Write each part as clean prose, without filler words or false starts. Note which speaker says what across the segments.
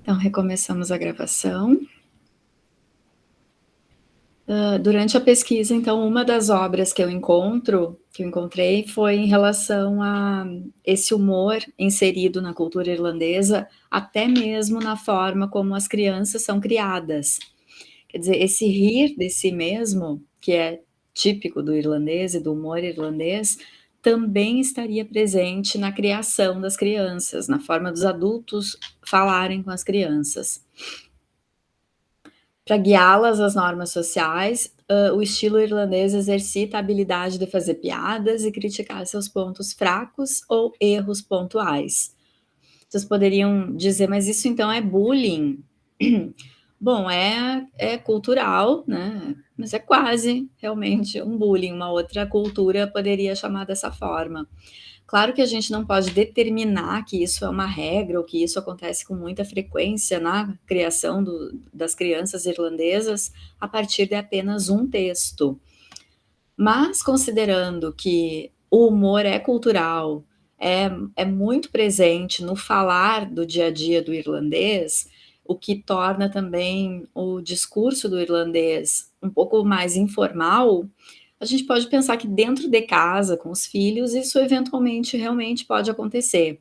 Speaker 1: Então, recomeçamos a gravação. Durante a pesquisa, então, uma das obras que eu encontrei, foi em relação a esse humor inserido na cultura irlandesa, até mesmo na forma como as crianças são criadas. Quer dizer, esse rir de si mesmo, que é típico do irlandês e do humor irlandês, também estaria presente na criação das crianças, na forma dos adultos falarem com as crianças. Para guiá-las às normas sociais, o estilo irlandês exercita a habilidade de fazer piadas e criticar seus pontos fracos ou erros pontuais. Vocês poderiam dizer: "Mas isso então é bullying?". Bom, é cultural, né, mas é quase realmente um bullying, uma outra cultura poderia chamar dessa forma. Claro que a gente não pode determinar que isso é uma regra ou que isso acontece com muita frequência na criação das crianças irlandesas a partir de apenas um texto. Mas considerando que o humor é cultural, é muito presente no falar do dia a dia do irlandês, o que torna também o discurso do irlandês um pouco mais informal, a gente pode pensar que dentro de casa, com os filhos, isso eventualmente realmente pode acontecer.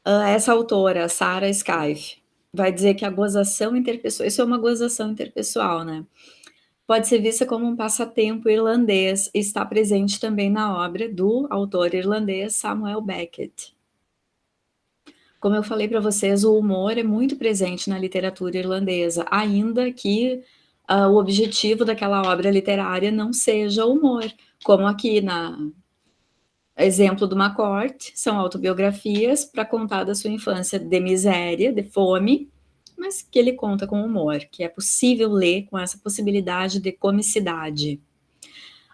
Speaker 1: Essa autora, Sarah Skyfe, vai dizer que a gozação interpessoal, isso é uma gozação interpessoal, né, pode ser vista como um passatempo irlandês e está presente também na obra do autor irlandês Samuel Beckett. Como eu falei para vocês, o humor é muito presente na literatura irlandesa, ainda que o objetivo daquela obra literária não seja humor, como aqui na exemplo do McCourt, são autobiografias para contar da sua infância de miséria, de fome, mas que ele conta com humor, que é possível ler com essa possibilidade de comicidade.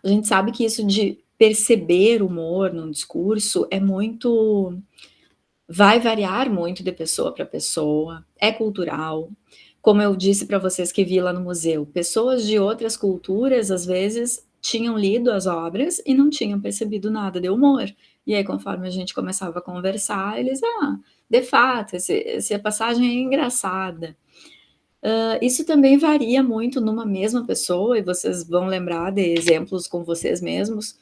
Speaker 1: A gente sabe que isso de perceber humor num discurso é muito, vai variar muito de pessoa para pessoa, é cultural. Como eu disse para vocês que vi lá no museu, pessoas de outras culturas, às vezes, tinham lido as obras e não tinham percebido nada de humor. E aí, conforme a gente começava a conversar, eles, de fato, essa passagem é engraçada. Isso também varia muito numa mesma pessoa, e vocês vão lembrar de exemplos com vocês mesmos,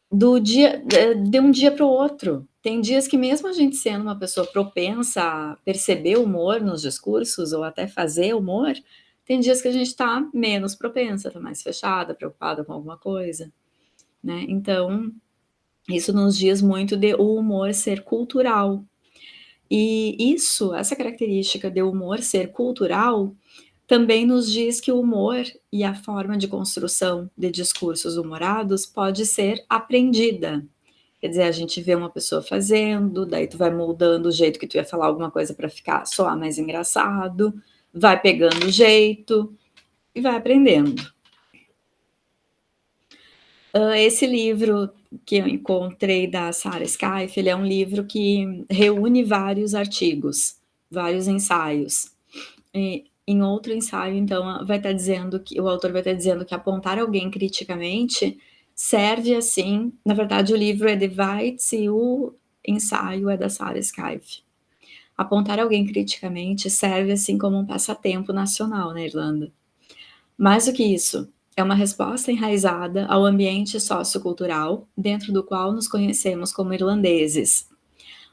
Speaker 1: do dia de um dia para o outro. Tem dias que mesmo a gente sendo uma pessoa propensa a perceber humor nos discursos ou até fazer humor, tem dias que a gente está menos propensa, está mais fechada, preocupada com alguma coisa, né. Então, isso nos diz muito de o humor ser cultural. E essa característica de humor ser cultural, também nos diz que o humor e a forma de construção de discursos humorados pode ser aprendida. Quer dizer, a gente vê uma pessoa fazendo, daí tu vai moldando o jeito que tu ia falar alguma coisa para ficar soar mais engraçado, vai pegando o jeito e vai aprendendo. Esse livro que eu encontrei da Sarah Skyfe, ele é um livro que reúne vários artigos, vários ensaios. Em outro ensaio, então, vai estar dizendo que o autor vai estar dizendo que apontar alguém criticamente serve assim, na verdade o livro é de Weitz e o ensaio é da Sarah Skyfe. Apontar alguém criticamente serve assim como um passatempo nacional na Irlanda. Mais do que isso, é uma resposta enraizada ao ambiente sociocultural dentro do qual nos conhecemos como irlandeses.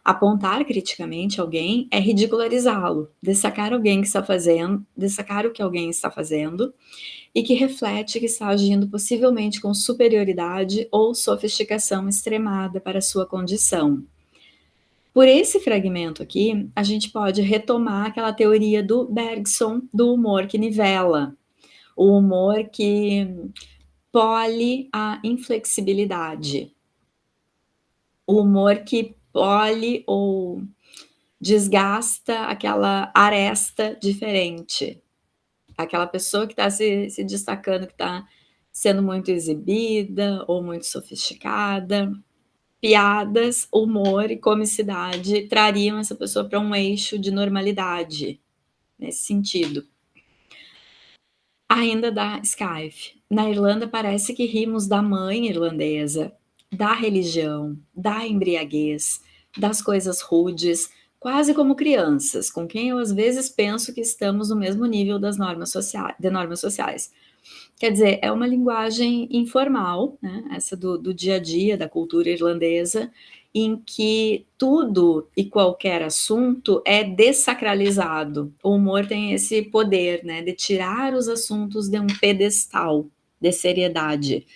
Speaker 1: Apontar criticamente alguém é ridicularizá-lo, destacar o que alguém está fazendo e que reflete que está agindo possivelmente com superioridade ou sofisticação extremada para sua condição. Por esse fragmento aqui, a gente pode retomar aquela teoria do Bergson do humor que nivela, o humor que pole a inflexibilidade, o humor que pole ou desgasta aquela aresta diferente, aquela pessoa que está se destacando, que está sendo muito exibida ou muito sofisticada. Piadas, humor e comicidade trariam essa pessoa para um eixo de normalidade, nesse sentido. Ainda da Skyfe. Na Irlanda parece que rimos da mãe irlandesa, da religião, da embriaguez, das coisas rudes, quase como crianças, com quem eu às vezes penso que estamos no mesmo nível das normas sociais, de normas sociais. Quer dizer, é uma linguagem informal, né, essa do dia a dia, da cultura irlandesa, em que tudo e qualquer assunto é dessacralizado. O humor tem esse poder, né, de tirar os assuntos de um pedestal de seriedade.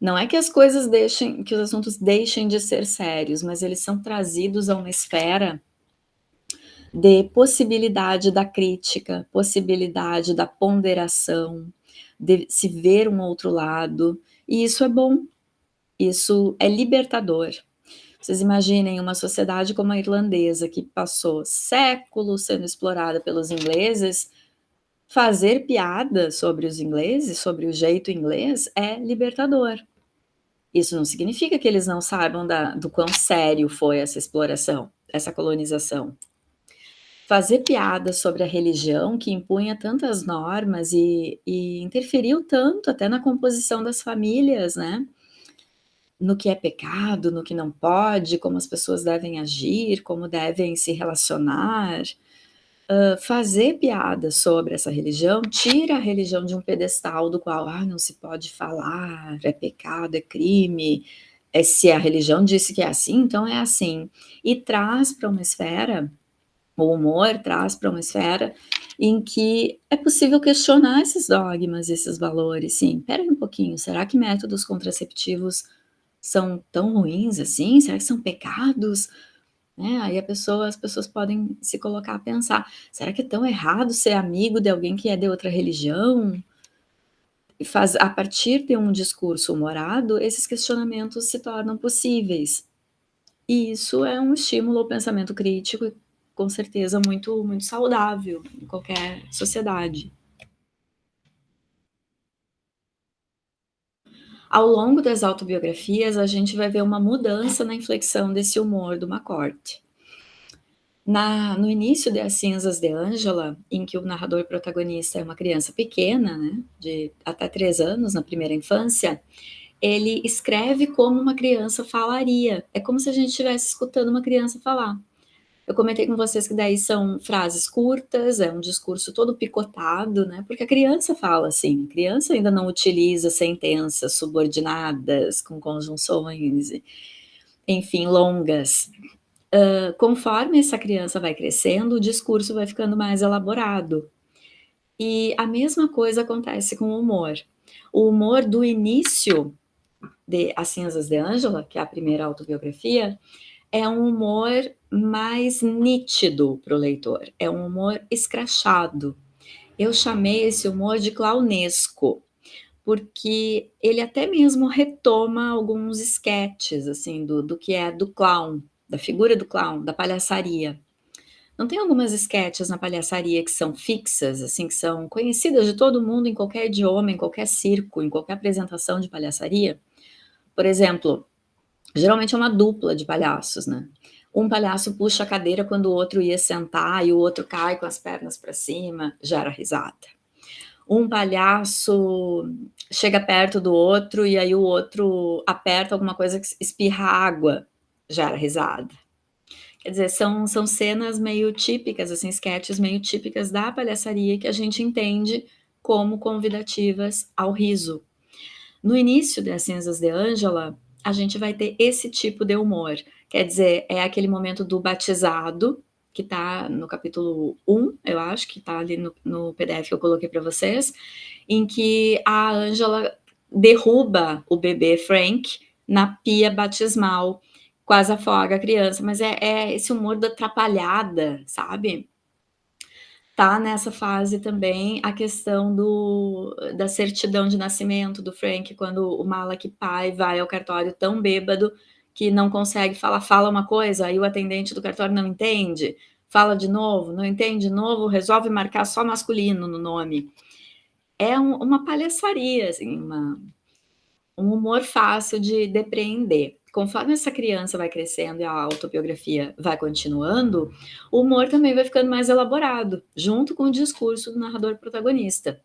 Speaker 1: Não é que as coisas deixem, que os assuntos deixem de ser sérios, mas eles são trazidos a uma esfera de possibilidade da crítica, possibilidade da ponderação, de se ver um outro lado, e isso é bom, isso é libertador. Vocês imaginem uma sociedade como a irlandesa, que passou séculos sendo explorada pelos ingleses, fazer piada sobre os ingleses, sobre o jeito inglês, é libertador. Isso não significa que eles não saibam do quão sério foi essa exploração, essa colonização. Fazer piada sobre a religião que impunha tantas normas e interferiu tanto até na composição das famílias, né? No que é pecado, no que não pode, como as pessoas devem agir, como devem se relacionar. Fazer piada sobre essa religião tira a religião de um pedestal do qual não se pode falar, é pecado, é crime. Se a religião disse que é assim, então é assim. E traz para uma esfera, o humor traz para uma esfera em que é possível questionar esses dogmas, esses valores. Sim, espera aí um pouquinho, será que métodos contraceptivos são tão ruins assim? Será que são pecados? Né? Aí as pessoas podem se colocar a pensar, será que é tão errado ser amigo de alguém que é de outra religião? E a partir de um discurso humorado, esses questionamentos se tornam possíveis. E isso é um estímulo ao pensamento crítico e, com certeza, muito, muito saudável em qualquer sociedade. Ao longo das autobiografias, a gente vai ver uma mudança na inflexão desse humor do McCourt. No início de As Cinzas de Ângela, em que o narrador protagonista é uma criança pequena, né, de até 3 anos, na primeira infância, ele escreve como uma criança falaria. É como se a gente estivesse escutando uma criança falar. Eu comentei com vocês que daí são frases curtas, é um discurso todo picotado, né? Porque a criança fala assim, a criança ainda não utiliza sentenças subordinadas, com conjunções, enfim, longas. Conforme essa criança vai crescendo, o discurso vai ficando mais elaborado. E a mesma coisa acontece com o humor. O humor do início de As Cinzas de Ângela, que é a primeira autobiografia, é um humor mais nítido para o leitor, é um humor escrachado. Eu chamei esse humor de clownesco, porque ele até mesmo retoma alguns esquetes, assim, do que é do clown, da figura do clown, da palhaçaria. Não tem algumas esquetes na palhaçaria que são fixas, assim, que são conhecidas de todo mundo em qualquer idioma, em qualquer circo, em qualquer apresentação de palhaçaria? Por exemplo, geralmente é uma dupla de palhaços, né? Um palhaço puxa a cadeira quando o outro ia sentar e o outro cai com as pernas para cima, gera risada. Um palhaço chega perto do outro e aí o outro aperta alguma coisa que espirra água, gera risada. Quer dizer, são cenas meio típicas, assim, sketches meio típicas da palhaçaria que a gente entende como convidativas ao riso. No início das Cinzas de Ângela, a gente vai ter esse tipo de humor. Quer dizer, é aquele momento do batizado, que está no capítulo 1, eu acho, que está ali no PDF que eu coloquei para vocês, em que a Ângela derruba o bebê Frank na pia batismal, quase afoga a criança, mas é esse humor da atrapalhada, sabe? Tá nessa fase também a questão da certidão de nascimento do Frank, quando o Malak pai vai ao cartório tão bêbado que não consegue falar, fala uma coisa, aí o atendente do cartório não entende, fala de novo, não entende de novo, resolve marcar só masculino no nome. É uma palhaçaria, assim, um humor fácil de depreender. Conforme essa criança vai crescendo e a autobiografia vai continuando, o humor também vai ficando mais elaborado, junto com o discurso do narrador protagonista.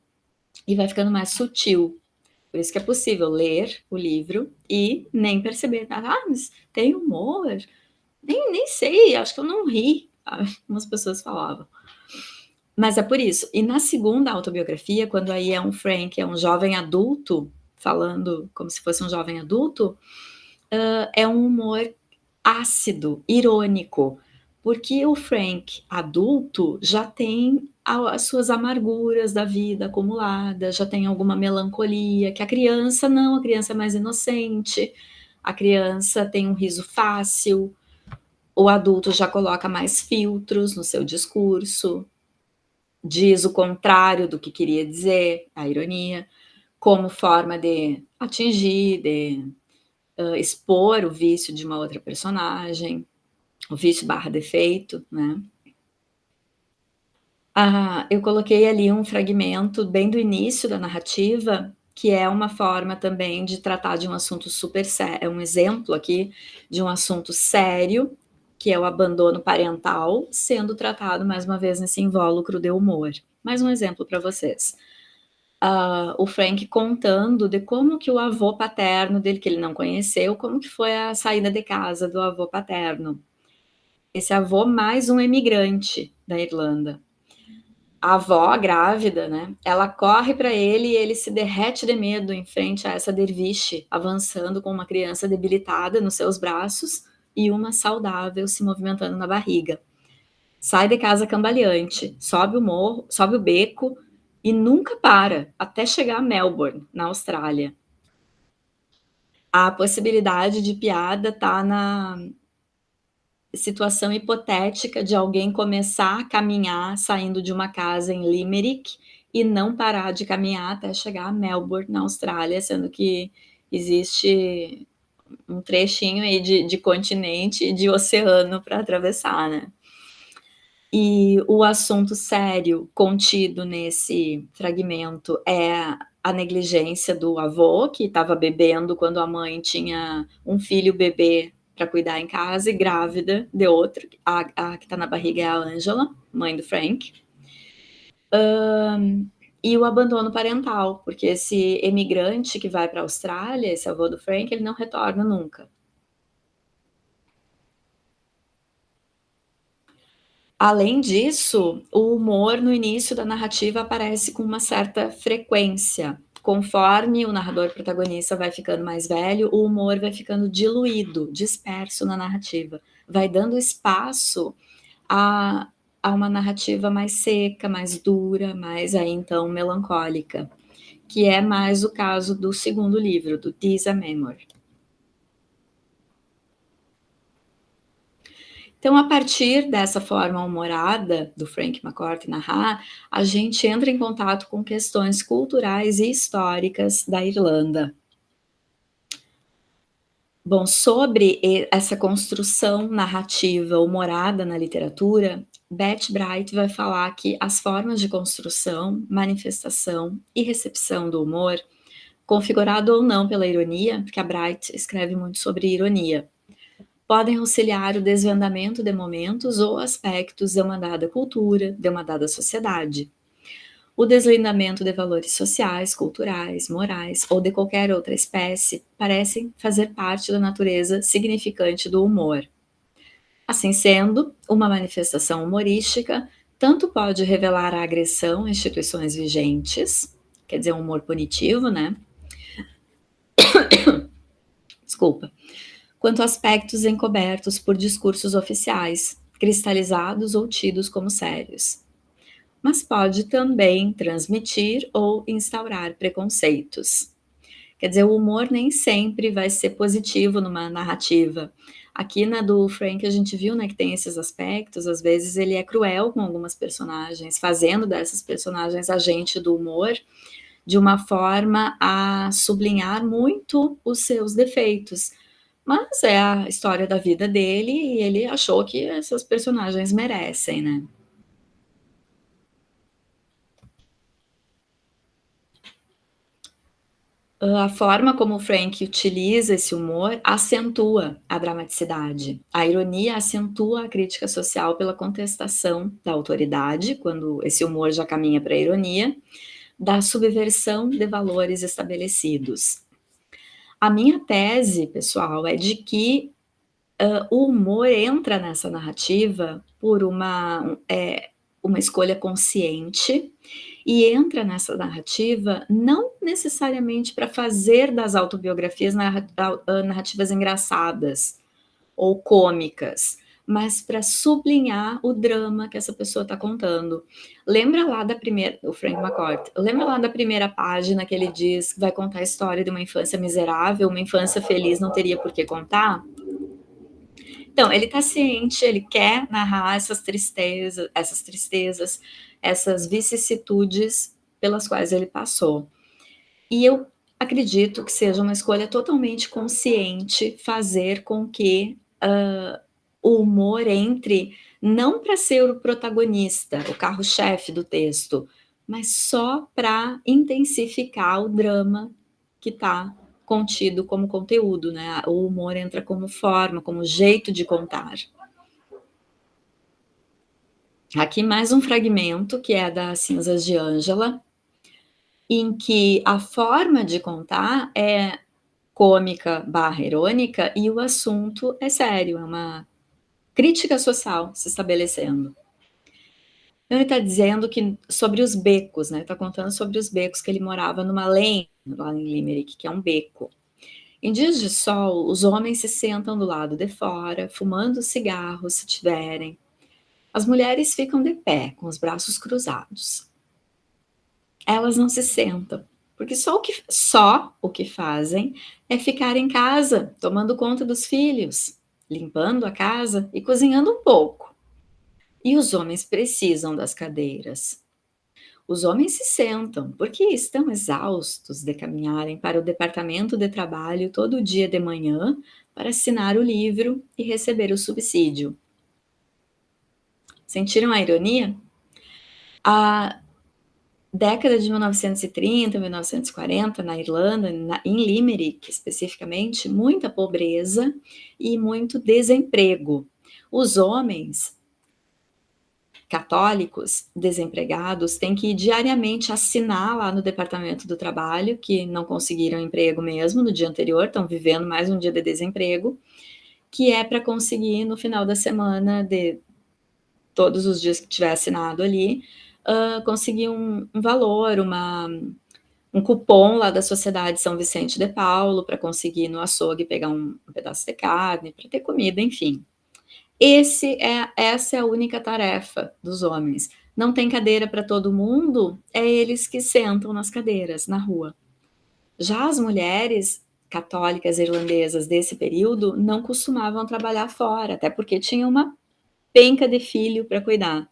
Speaker 1: E vai ficando mais sutil. Por isso que é possível ler o livro e nem perceber. Mas tem humor? Nem sei, acho que eu não ri, algumas pessoas falavam. Mas é por isso. E na segunda autobiografia, quando aí é um Frank, é um jovem adulto, falando como se fosse um jovem adulto, é um humor ácido, irônico, porque o Frank adulto já tem as suas amarguras da vida acumuladas, já tem alguma melancolia, que a criança não, a criança é mais inocente, a criança tem um riso fácil, o adulto já coloca mais filtros no seu discurso, diz o contrário do que queria dizer, a ironia, como forma de atingir, de expor o vício de uma outra personagem, o vício barra defeito, né? Eu coloquei ali um fragmento bem do início da narrativa, que é uma forma também de tratar de um assunto super sério, é um exemplo aqui de um assunto sério, que é o abandono parental, sendo tratado mais uma vez nesse invólucro de humor. Mais um exemplo para vocês. O Frank contando de como que o avô paterno dele, que ele não conheceu, como que foi a saída de casa do avô paterno. Esse avô mais um imigrante da Irlanda. A avó grávida, né, ela corre para ele e ele se derrete de medo em frente a essa derviche, avançando com uma criança debilitada nos seus braços e uma saudável se movimentando na barriga. Sai de casa cambaleante, sobe o morro, sobe o beco e nunca para até chegar a Melbourne, na Austrália. A possibilidade de piada está na situação hipotética de alguém começar a caminhar saindo de uma casa em Limerick e não parar de caminhar até chegar a Melbourne, na Austrália, sendo que existe um trechinho aí de continente e de oceano para atravessar, né? E o assunto sério contido nesse fragmento é a negligência do avô, que estava bebendo quando a mãe tinha um filho bebê para cuidar em casa e grávida de outro. A que está na barriga é a Angela, mãe do Frank. E o abandono parental, porque esse emigrante que vai para a Austrália, esse avô do Frank, ele não retorna nunca. Além disso, o humor no início da narrativa aparece com uma certa frequência. Conforme o narrador protagonista vai ficando mais velho, o humor vai ficando diluído, disperso na narrativa. Vai dando espaço a, a uma narrativa mais seca, mais dura, mais aí então melancólica, que é mais o caso do segundo livro, do Tis a Memory. Então, a partir dessa forma humorada do Frank McCourt narrar, a gente entra em contato com questões culturais e históricas da Irlanda. Bom, sobre essa construção narrativa humorada na literatura, Beth Bright vai falar que as formas de construção, manifestação e recepção do humor, configurado ou não pela ironia, porque a Bright escreve muito sobre ironia, podem auxiliar o desvendamento de momentos ou aspectos de uma dada cultura, de uma dada sociedade. O deslindamento de valores sociais, culturais, morais ou de qualquer outra espécie parecem fazer parte da natureza significante do humor. Assim sendo, uma manifestação humorística tanto pode revelar a agressão a instituições vigentes, quer dizer, um humor punitivo, né? Desculpa, quanto aspectos encobertos por discursos oficiais, cristalizados ou tidos como sérios. Mas pode também transmitir ou instaurar preconceitos. Quer dizer, o humor nem sempre vai ser positivo numa narrativa. Aqui na do Frank a gente viu, né, que tem esses aspectos, às vezes ele é cruel com algumas personagens, fazendo dessas personagens agente do humor, de uma forma a sublinhar muito os seus defeitos. Mas é a história da vida dele e ele achou que essas personagens merecem, né? A forma como o Frank utiliza esse humor acentua a dramaticidade. A ironia acentua a crítica social pela contestação da autoridade, quando esse humor já caminha para a ironia, da subversão de valores estabelecidos. A minha tese, pessoal, é de que o humor entra nessa narrativa por uma escolha consciente, e entra nessa narrativa não necessariamente para fazer das autobiografias narrativas engraçadas ou cômicas, mas para sublinhar o drama que essa pessoa está contando. Lembra lá da primeira, o Frank McCourt, lembra lá da primeira página que ele diz que vai contar a história de uma infância miserável, uma infância feliz não teria por que contar? Então, ele está ciente, ele quer narrar essas tristezas, essas vicissitudes pelas quais ele passou. E eu acredito que seja uma escolha totalmente consciente fazer com que o humor entre, não para ser o protagonista, o carro-chefe do texto, mas só para intensificar o drama que está contido como conteúdo, né? O humor entra como forma, como jeito de contar. Aqui mais um fragmento, que é das Cinzas de Ângela, em que a forma de contar é cômica barra irônica e o assunto é sério, é uma crítica social se estabelecendo. Então ele está dizendo que sobre os becos, né? Está contando sobre os becos que ele morava numa lane lá em Limerick, que é um beco. Em dias de sol, os homens se sentam do lado de fora, fumando cigarros, se tiverem. As mulheres ficam de pé, com os braços cruzados. Elas não se sentam, porque só o que fazem é ficar em casa, tomando conta dos filhos, limpando a casa e cozinhando um pouco. E os homens precisam das cadeiras. Os homens se sentam porque estão exaustos de caminharem para o departamento de trabalho todo dia de manhã para assinar o livro e receber o subsídio. Sentiram a ironia? A década de 1930, 1940, na Irlanda, em Limerick especificamente, muita pobreza e muito desemprego. Os homens católicos desempregados têm que ir diariamente assinar lá no Departamento do Trabalho, que não conseguiram emprego mesmo no dia anterior, estão vivendo mais um dia de desemprego, que é para conseguir no final da semana, de todos os dias que tiver assinado ali, conseguir um valor, um cupom lá da Sociedade São Vicente de Paulo, para conseguir ir no açougue pegar um pedaço de carne, para ter comida, enfim. Essa é a única tarefa dos homens. Não tem cadeira para todo mundo, é eles que sentam nas cadeiras, na rua. Já as mulheres católicas irlandesas desse período não costumavam trabalhar fora, até porque tinham uma penca de filho para cuidar.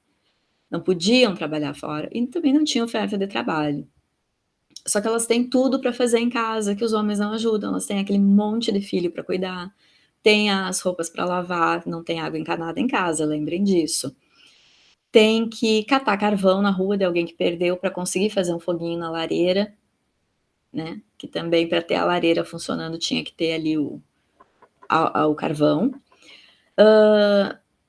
Speaker 1: Não podiam trabalhar fora e também não tinha oferta de trabalho. Só que elas têm tudo para fazer em casa, que os homens não ajudam. Elas têm aquele monte de filho para cuidar, tem as roupas para lavar, não tem água encanada em casa, lembrem disso. Tem que catar carvão na rua de alguém que perdeu para conseguir fazer um foguinho na lareira, né? Que também, para ter a lareira funcionando, tinha que ter ali o carvão.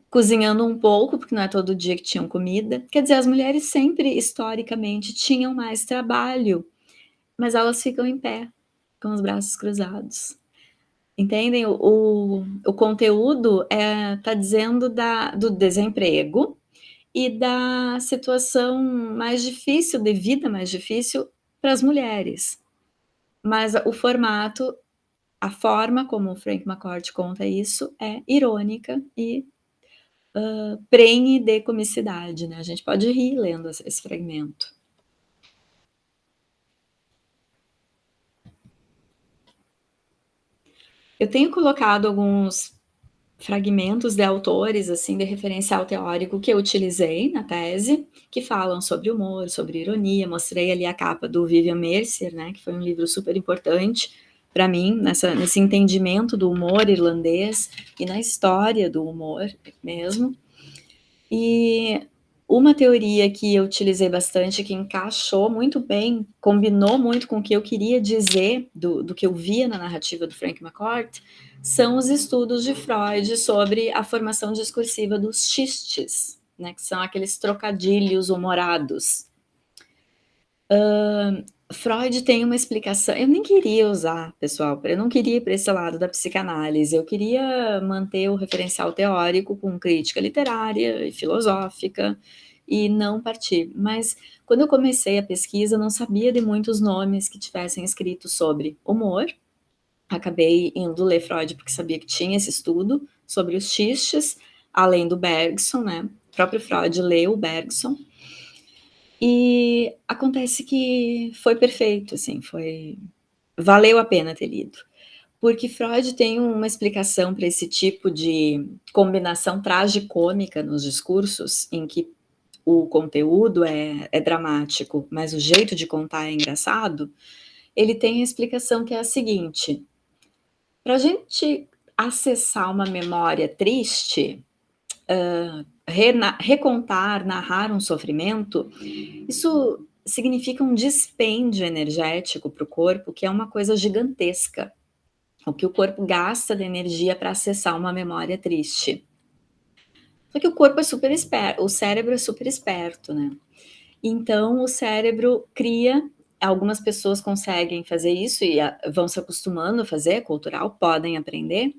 Speaker 1: Cozinhando um pouco, porque não é todo dia que tinham comida. Quer dizer, as mulheres sempre, historicamente, tinham mais trabalho, mas elas ficam em pé, com os braços cruzados. Entendem? O conteúdo está dizendo do desemprego e da situação mais difícil, de vida mais difícil para as mulheres. Mas o formato, a forma como o Frank McCourt conta isso é irônica e prenhe de comicidade, né? A gente pode rir lendo esse fragmento. Eu tenho colocado alguns fragmentos de autores, assim, de referencial teórico que eu utilizei na tese, que falam sobre humor, sobre ironia. Mostrei ali a capa do Vivian Mercier, né, que foi um livro super importante para mim, nesse entendimento do humor irlandês e na história do humor mesmo. E uma teoria que eu utilizei bastante, que encaixou muito bem, combinou muito com o que eu queria dizer do que eu via na narrativa do Frank McCourt, são os estudos de Freud sobre a formação discursiva dos xistes, né, que são aqueles trocadilhos humorados. Freud tem uma explicação eu nem queria usar, pessoal, eu não queria ir para esse lado da psicanálise, eu queria manter o referencial teórico com crítica literária e filosófica, e não partir. Mas quando eu comecei a pesquisa, eu não sabia de muitos nomes que tivessem escrito sobre humor, acabei indo ler Freud, porque sabia que tinha esse estudo sobre os xistes, além do Bergson, né, o próprio Freud leu o Bergson, e acontece que foi perfeito, assim, valeu a pena ter lido. Porque Freud tem uma explicação para esse tipo de combinação tragicômica nos discursos, em que o conteúdo é dramático, mas o jeito de contar é engraçado. Ele tem a explicação que é a seguinte: pra gente acessar uma memória triste, recontar, narrar um sofrimento, isso significa um dispêndio energético para o corpo, que é uma coisa gigantesca. O que o corpo gasta de energia para acessar uma memória triste. Só que o corpo é super esperto, o cérebro é super esperto, né? Então o cérebro cria, algumas pessoas conseguem fazer isso e vão se acostumando a fazer, é cultural, podem aprender,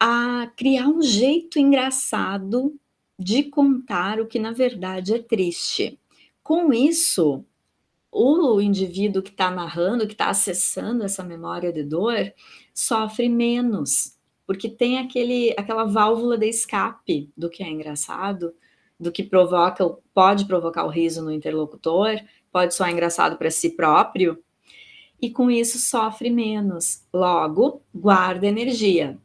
Speaker 1: a criar um jeito engraçado de contar o que na verdade é triste. Com isso, o indivíduo que está narrando, que está acessando essa memória de dor, sofre menos, porque tem aquela válvula de escape do que é engraçado, do que pode provocar o riso no interlocutor, pode soar engraçado para si próprio, e com isso sofre menos. Logo, guarda energia.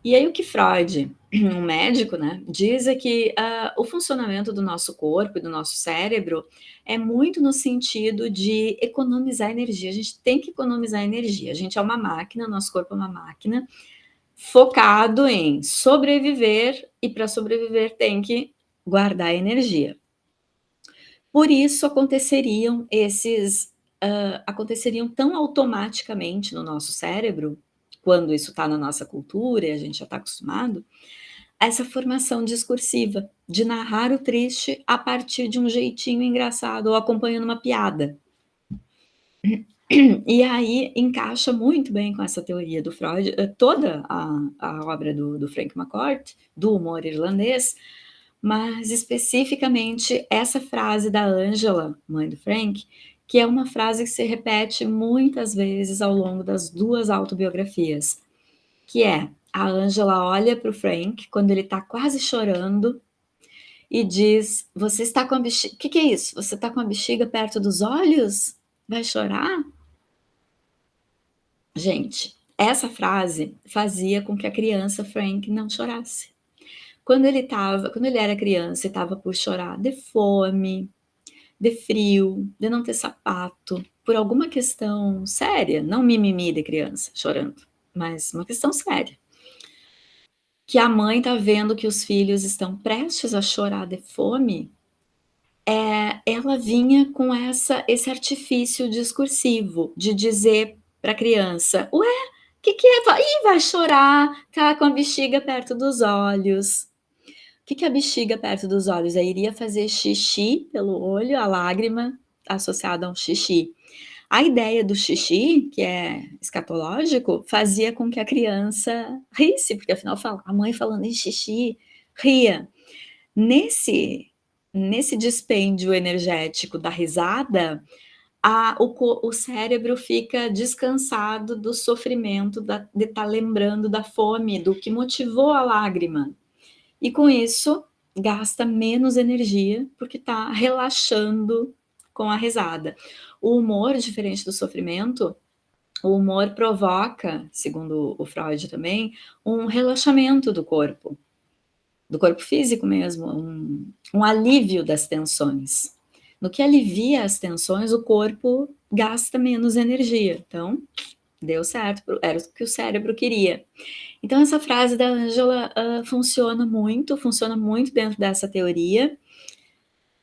Speaker 1: E aí o que Freud, um médico, né, diz é que o funcionamento do nosso corpo e do nosso cérebro é muito no sentido de economizar energia. A gente tem que economizar energia. A gente é uma máquina, nosso corpo é uma máquina, focado em sobreviver, e para sobreviver tem que guardar energia. Por isso aconteceriam tão automaticamente no nosso cérebro, quando isso está na nossa cultura e a gente já está acostumado, essa formação discursiva, de narrar o triste a partir de um jeitinho engraçado ou acompanhando uma piada. E aí encaixa muito bem com essa teoria do Freud, toda a obra do Frank McCourt, do humor irlandês, mas especificamente essa frase da Angela, mãe do Frank, que é uma frase que se repete muitas vezes ao longo das duas autobiografias, que é: a Angela olha para o Frank quando ele está quase chorando e diz: "Você está com a bexiga, o que é isso? Você está com a bexiga perto dos olhos? Vai chorar?" Gente, essa frase fazia com que a criança Frank não chorasse. Quando ele era criança e estava por chorar de fome, de frio, de não ter sapato, por alguma questão séria, não mimimi de criança chorando, mas uma questão séria, que a mãe está vendo que os filhos estão prestes a chorar de fome, ela vinha com esse artifício discursivo de dizer para a criança: "Ué, que é? Ih, vai chorar, tá com a bexiga perto dos olhos." O que é a bexiga perto dos olhos? Aí iria fazer xixi pelo olho, a lágrima associada a um xixi. A ideia do xixi, que é escatológico, fazia com que a criança risse, porque afinal a mãe falando em xixi, ria. Nesse nesse dispêndio energético da risada, o cérebro fica descansado do sofrimento de estar lembrando da fome, do que motivou a lágrima. E com isso, gasta menos energia, porque está relaxando com a risada. O humor, diferente do sofrimento, o humor provoca, segundo o Freud também, um relaxamento do corpo físico mesmo, um alívio das tensões. No que alivia as tensões, o corpo gasta menos energia. Então, deu certo, era o que o cérebro queria. Então essa frase da Angela funciona muito dentro dessa teoria.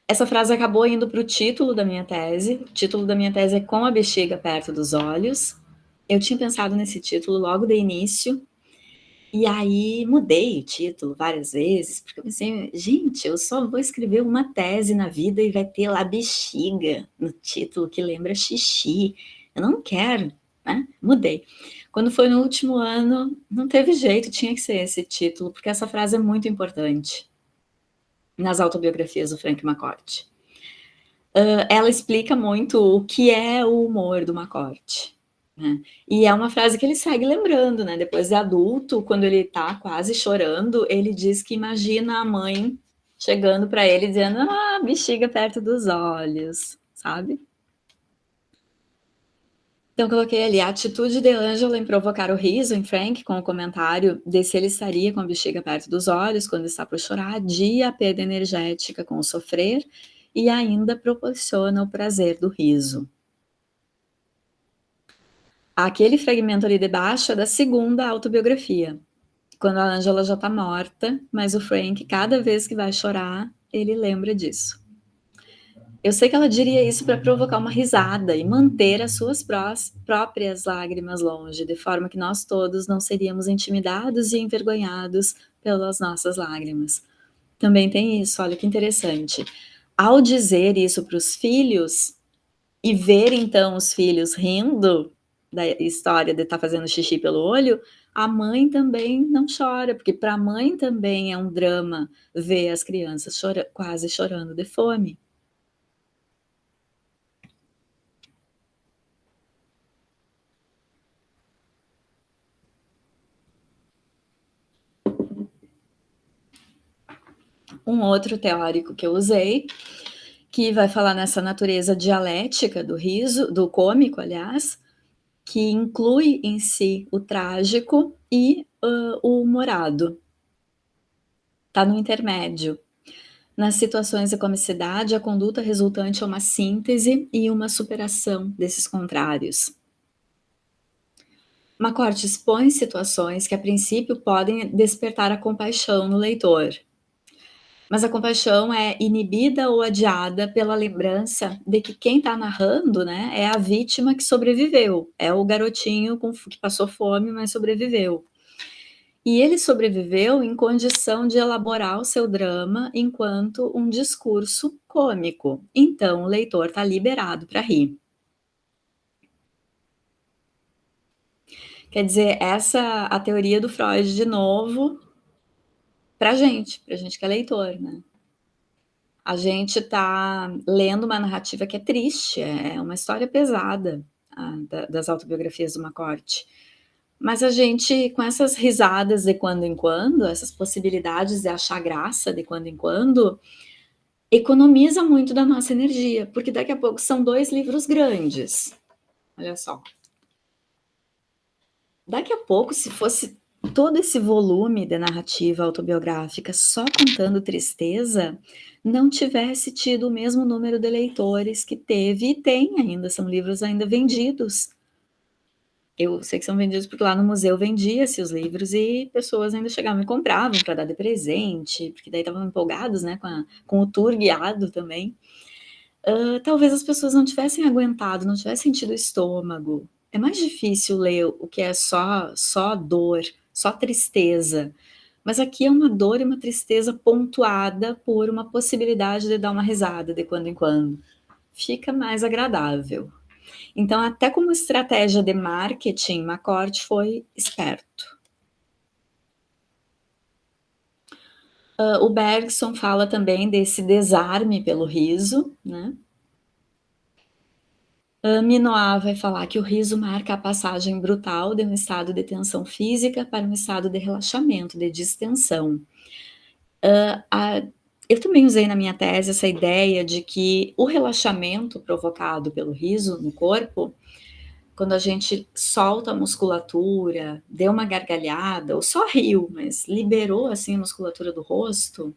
Speaker 1: Essa frase acabou indo para o título da minha tese. O título da minha tese é "Com a bexiga perto dos olhos". Eu tinha pensado nesse título logo de início, E aí mudei o título várias vezes, porque eu pensei: "Gente, eu só vou escrever uma tese na vida e vai ter lá bexiga no título que lembra xixi, eu não quero", né, mudei. Quando foi no último ano, não teve jeito, tinha que ser esse título, porque essa frase é muito importante nas autobiografias do Frank McCourt. Ela explica muito o que é o humor do McCourt, né. E é uma frase que ele segue lembrando, né, depois de adulto, quando ele tá quase chorando, ele diz que imagina a mãe chegando pra ele dizendo: "Ah, bexiga perto dos olhos", sabe. Então coloquei ali: "A atitude de Ângela em provocar o riso em Frank com o comentário de se ele estaria com a bexiga perto dos olhos quando está por chorar, adia a perda energética com o sofrer e ainda proporciona o prazer do riso". Aquele fragmento ali de baixo é da segunda autobiografia, quando a Ângela já tá morta, mas o Frank, cada vez que vai chorar, ele lembra disso. Eu sei que ela diria isso para provocar uma risada e manter as suas próprias lágrimas longe, de forma que nós todos não seríamos intimidados e envergonhados pelas nossas lágrimas. Também tem isso, olha que interessante. Ao dizer isso para os filhos, e ver então os filhos rindo da história de estar fazendo xixi pelo olho, a mãe também não chora, porque para a mãe também é um drama ver as crianças quase chorando de fome. Um outro teórico que eu usei, que vai falar nessa natureza dialética do riso, do cômico, aliás, que inclui em si o trágico e o humorado. Está no intermédio. Nas situações de comicidade, a conduta resultante é uma síntese e uma superação desses contrários. McCourt expõe situações que, a princípio, podem despertar a compaixão no leitor, mas a compaixão é inibida ou adiada pela lembrança de que quem está narrando, né, é a vítima que sobreviveu, é o garotinho que passou fome, mas sobreviveu. E ele sobreviveu em condição de elaborar o seu drama enquanto um discurso cômico. Então o leitor está liberado para rir. Quer dizer, essa a teoria do Freud de novo para gente que é leitor, né. A gente está lendo uma narrativa que é triste, é uma história pesada, das autobiografias do McCourt. Mas a gente, com essas risadas de quando em quando, essas possibilidades de achar graça de quando em quando, economiza muito da nossa energia, porque daqui a pouco são 2 livros grandes, olha só. Daqui a pouco, se fosse todo esse volume de narrativa autobiográfica só contando tristeza, não tivesse tido o mesmo número de leitores que teve e tem ainda, são livros ainda vendidos. Eu sei que são vendidos porque lá no museu vendia-se os livros e pessoas ainda chegavam e compravam para dar de presente, porque daí estavam empolgados, né, com o tour guiado também. Talvez as pessoas não tivessem aguentado, não tivessem tido estômago. É mais difícil ler o que é só dor, só tristeza, mas aqui é uma dor e uma tristeza pontuada por uma possibilidade de dar uma risada de quando em quando. Fica mais agradável. Então, até como estratégia de marketing, McCourt foi esperto. O Bergson fala também desse desarme pelo riso, né. Minoa vai falar que o riso marca a passagem brutal de um estado de tensão física para um estado de relaxamento, de distensão. A Eu também usei na minha tese essa ideia de que o relaxamento provocado pelo riso no corpo, quando a gente solta a musculatura, deu uma gargalhada ou só riu, mas liberou, assim, a musculatura do rosto,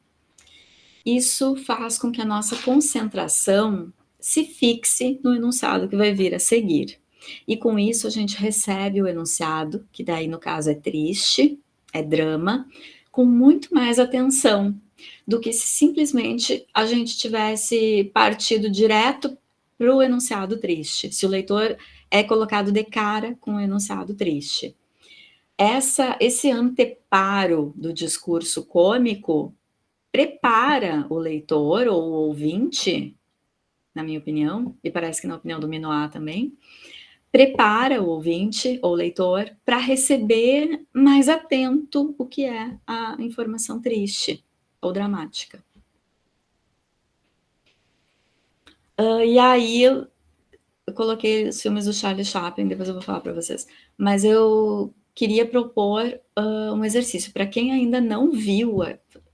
Speaker 1: isso faz com que a nossa concentração se fixe no enunciado que vai vir a seguir. E com isso a gente recebe o enunciado, que daí no caso é triste, é drama, com muito mais atenção do que se simplesmente a gente tivesse partido direto para o enunciado triste. Se o leitor é colocado de cara com o enunciado triste. esse anteparo do discurso cômico prepara o leitor ou o ouvinte, na minha opinião, e parece que na opinião do Minoá também, prepara o ouvinte ou leitor para receber mais atento o que é a informação triste ou dramática. E aí eu coloquei os filmes do Charlie Chaplin, depois eu vou falar para vocês, mas eu queria propor um exercício para quem ainda não viu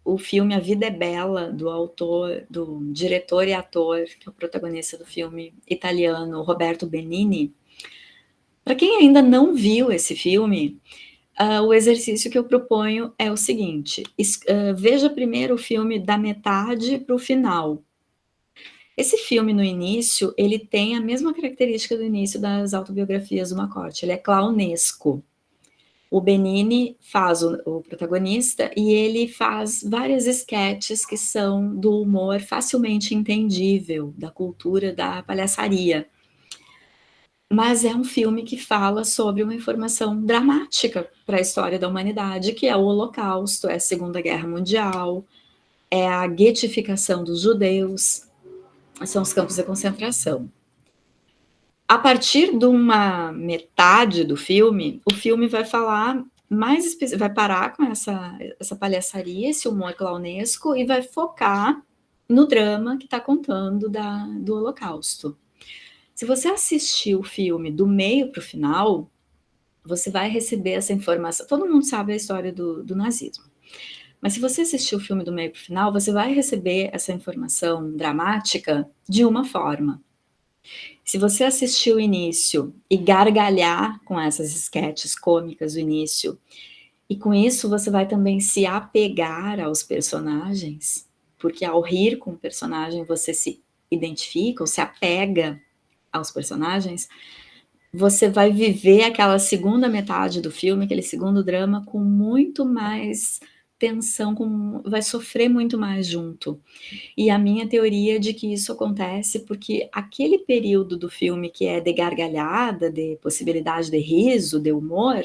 Speaker 1: o filme A Vida é Bela, do autor, do diretor e ator, que é o protagonista do filme italiano, Roberto Benigni. Para quem ainda não viu esse filme, o exercício que eu proponho é o seguinte: veja primeiro o filme da metade para o final. Esse filme, no início, ele tem a mesma característica do início das autobiografias do McCort, ele é clownesco. O Benigni faz o protagonista e ele faz várias esquetes que são do humor facilmente entendível, da cultura da palhaçaria. Mas é um filme que fala sobre uma informação dramática para a história da humanidade, que é o Holocausto, é a Segunda Guerra Mundial, é a guetificação dos judeus, são os campos de concentração. A partir de uma metade do filme, o filme vai falar mais, vai parar com essa palhaçaria, esse humor clownesco, e vai focar no drama que está contando do Holocausto. Se você assistir o filme do meio para o final, você vai receber essa informação. Todo mundo sabe a história do nazismo. Mas se você assistir o filme do meio para o final, você vai receber essa informação dramática de uma forma. Se você assistir o início e gargalhar com essas esquetes cômicas do início, e com isso você vai também se apegar aos personagens, porque ao rir com o personagem você se identifica ou se apega aos personagens, você vai viver aquela segunda metade do filme, aquele segundo drama, com muito mais tensão, vai sofrer muito mais junto. E a minha teoria é de que isso acontece porque aquele período do filme que é de gargalhada, de possibilidade de riso, de humor,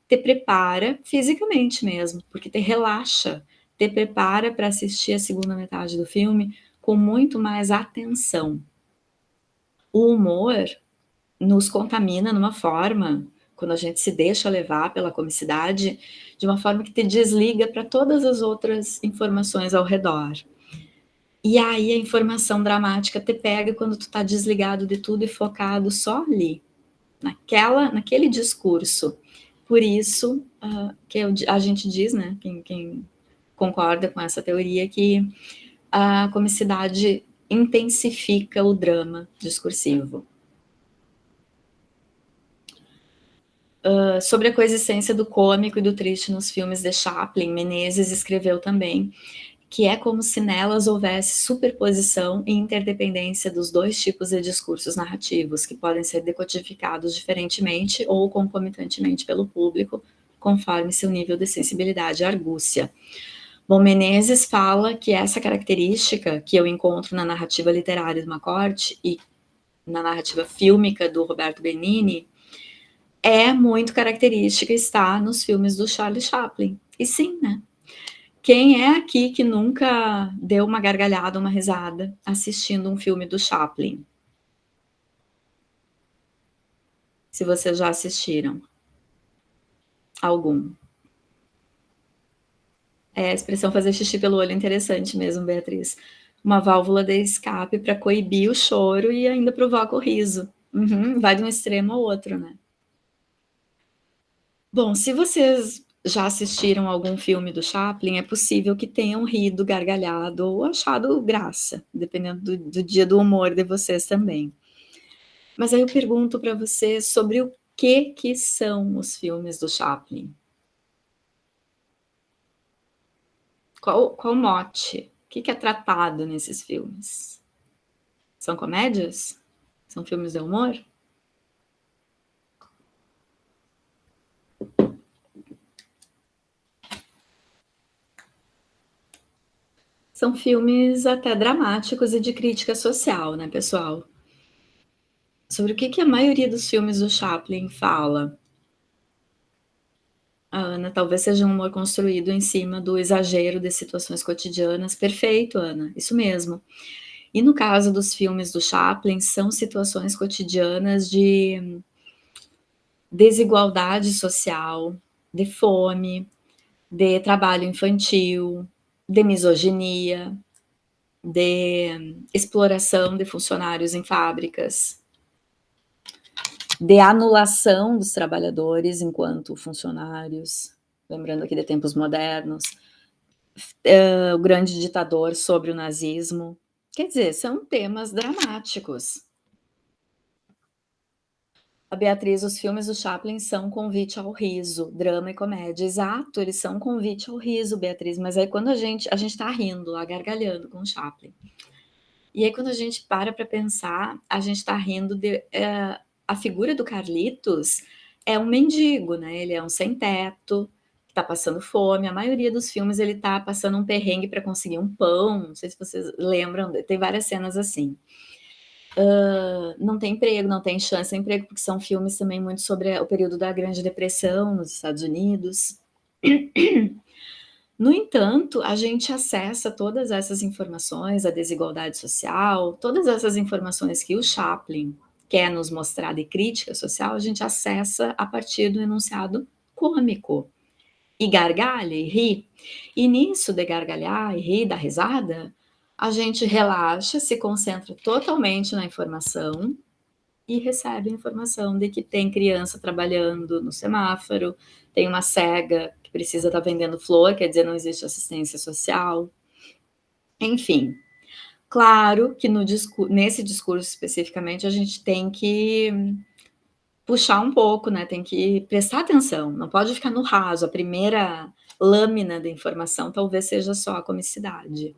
Speaker 1: te prepara fisicamente mesmo, porque te relaxa, te prepara para assistir a segunda metade do filme com muito mais atenção. O humor nos contamina numa forma, quando a gente se deixa levar pela comicidade, de uma forma que te desliga para todas as outras informações ao redor. E aí a informação dramática te pega quando tu tá desligado de tudo e focado só ali, naquele discurso. Por isso que a gente diz, né, quem concorda com essa teoria, que a comicidade intensifica o drama discursivo. Sobre a coexistência do cômico e do triste nos filmes de Chaplin, Menezes escreveu também que é como se nelas houvesse superposição e interdependência dos dois tipos de discursos narrativos, que podem ser decodificados diferentemente ou concomitantemente pelo público, conforme seu nível de sensibilidade e argúcia. Bom, Menezes fala que essa característica que eu encontro na narrativa literária do McCort e na narrativa fílmica do Roberto Benigni é muito característica, está nos filmes do Charlie Chaplin. E sim, né? Quem é aqui que nunca deu uma gargalhada, uma risada, assistindo um filme do Chaplin? Se vocês já assistiram. Algum. A expressão fazer xixi pelo olho é interessante mesmo, Beatriz. Uma válvula de escape para coibir o choro e ainda provoca o riso. Uhum, vai de um extremo ao outro, né? Bom, se vocês já assistiram algum filme do Chaplin, é possível que tenham rido, gargalhado ou achado graça, dependendo do dia do humor de vocês também. Mas aí eu pergunto para vocês sobre o que são os filmes do Chaplin. Qual o mote? O que é tratado nesses filmes? São comédias? São filmes de humor? São filmes até dramáticos e de crítica social, né, pessoal? Sobre o que a maioria dos filmes do Chaplin fala? A Ana, talvez seja um humor construído em cima do exagero de situações cotidianas. Perfeito, Ana, isso mesmo. E no caso dos filmes do Chaplin, são situações cotidianas de desigualdade social, de fome, de trabalho infantil, de misoginia, de exploração de funcionários em fábricas, de anulação dos trabalhadores enquanto funcionários, lembrando aqui de tempos modernos, o grande ditador sobre o nazismo. Quer dizer, são temas dramáticos. A Beatriz, os filmes do Chaplin são convite ao riso, drama e comédia. Exato, eles são convite ao riso, Beatriz, mas aí quando a gente tá rindo lá, gargalhando com o Chaplin. E aí quando a gente para pensar, a gente tá rindo a figura do Carlitos é um mendigo, né, ele é um sem teto, que tá passando fome, a maioria dos filmes ele tá passando um perrengue para conseguir um pão, não sei se vocês lembram, tem várias cenas assim. Não tem emprego, não tem chance de emprego, porque são filmes também muito sobre o período da Grande Depressão nos Estados Unidos. No entanto, a gente acessa todas essas informações, a desigualdade social, todas essas informações que o Chaplin quer nos mostrar de crítica social, a gente acessa a partir do enunciado cômico. E gargalha e ri. E nisso de gargalhar e rir, dar risada, a gente relaxa, se concentra totalmente na informação e recebe a informação de que tem criança trabalhando no semáforo, tem uma cega que precisa estar vendendo flor, quer dizer, não existe assistência social. Enfim, claro que nesse discurso especificamente a gente tem que puxar um pouco, né? Tem que prestar atenção, não pode ficar no raso. A primeira lâmina da informação talvez seja só a comicidade.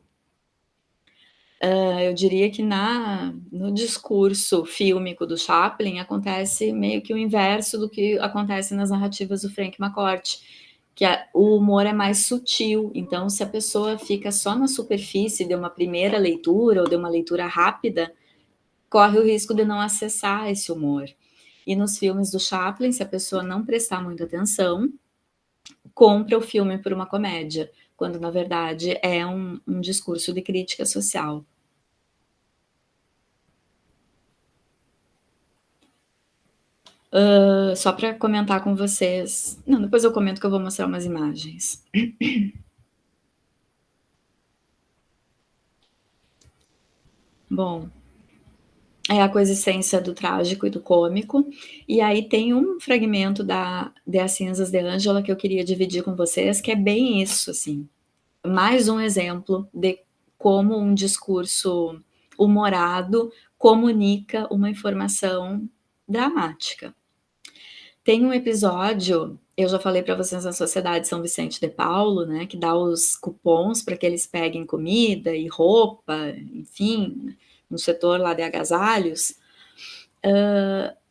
Speaker 1: Eu diria que no discurso fílmico do Chaplin acontece meio que o inverso do que acontece nas narrativas do Frank McCourt, que o humor é mais sutil, então se a pessoa fica só na superfície de uma primeira leitura ou de uma leitura rápida, corre o risco de não acessar esse humor. E nos filmes do Chaplin, se a pessoa não prestar muita atenção, compra o filme por uma comédia, quando na verdade é um discurso de crítica social. Só para comentar com vocês. Não, depois eu comento que eu vou mostrar umas imagens. Bom, é a coexistência do trágico e do cômico. E aí tem um fragmento de As Cinzas de Ângela que eu queria dividir com vocês, que é bem isso, assim. Mais um exemplo de como um discurso humorado comunica uma informação dramática. Tem um episódio, eu já falei para vocês na Sociedade São Vicente de Paulo, né, que dá os cupons para que eles peguem comida e roupa, enfim, no setor lá de agasalhos.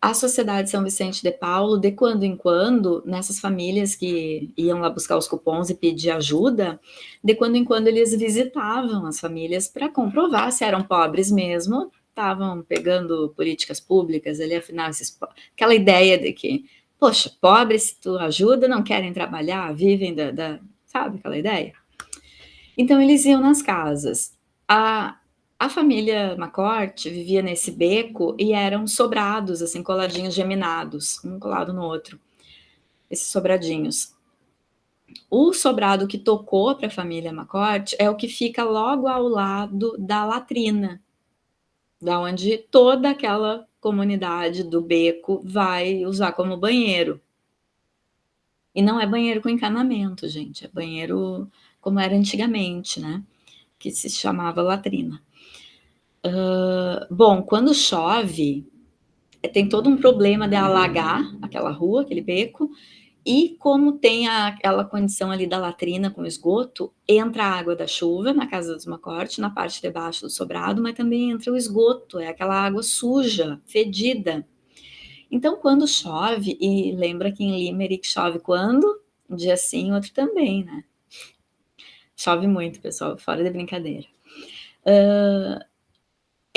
Speaker 1: A Sociedade São Vicente de Paulo, de quando em quando, nessas famílias que iam lá buscar os cupons e pedir ajuda, de quando em quando eles visitavam as famílias para comprovar se eram pobres mesmo, estavam pegando políticas públicas ali, afinal, aquela ideia de que, poxa, pobres, se tu ajuda, não querem trabalhar, vivem sabe aquela ideia? Então eles iam nas casas. A família McCourt vivia nesse beco e eram sobrados, assim, coladinhos, geminados, um colado no outro, esses sobradinhos. O sobrado que tocou para a família McCourt é o que fica logo ao lado da latrina, da onde toda aquela comunidade do beco vai usar como banheiro. E não é banheiro com encanamento, gente, é banheiro como era antigamente, né? Que se chamava latrina. Bom, quando chove, tem todo um problema de alagar aquela rua, aquele beco, e como tem aquela condição ali da latrina com esgoto, entra a água da chuva na casa dos McCourt, na parte de baixo do sobrado, mas também entra o esgoto, é aquela água suja, fedida. Então, quando chove, e lembra que em Limerick chove quando? Um dia sim, outro também, né? Chove muito, pessoal, fora de brincadeira.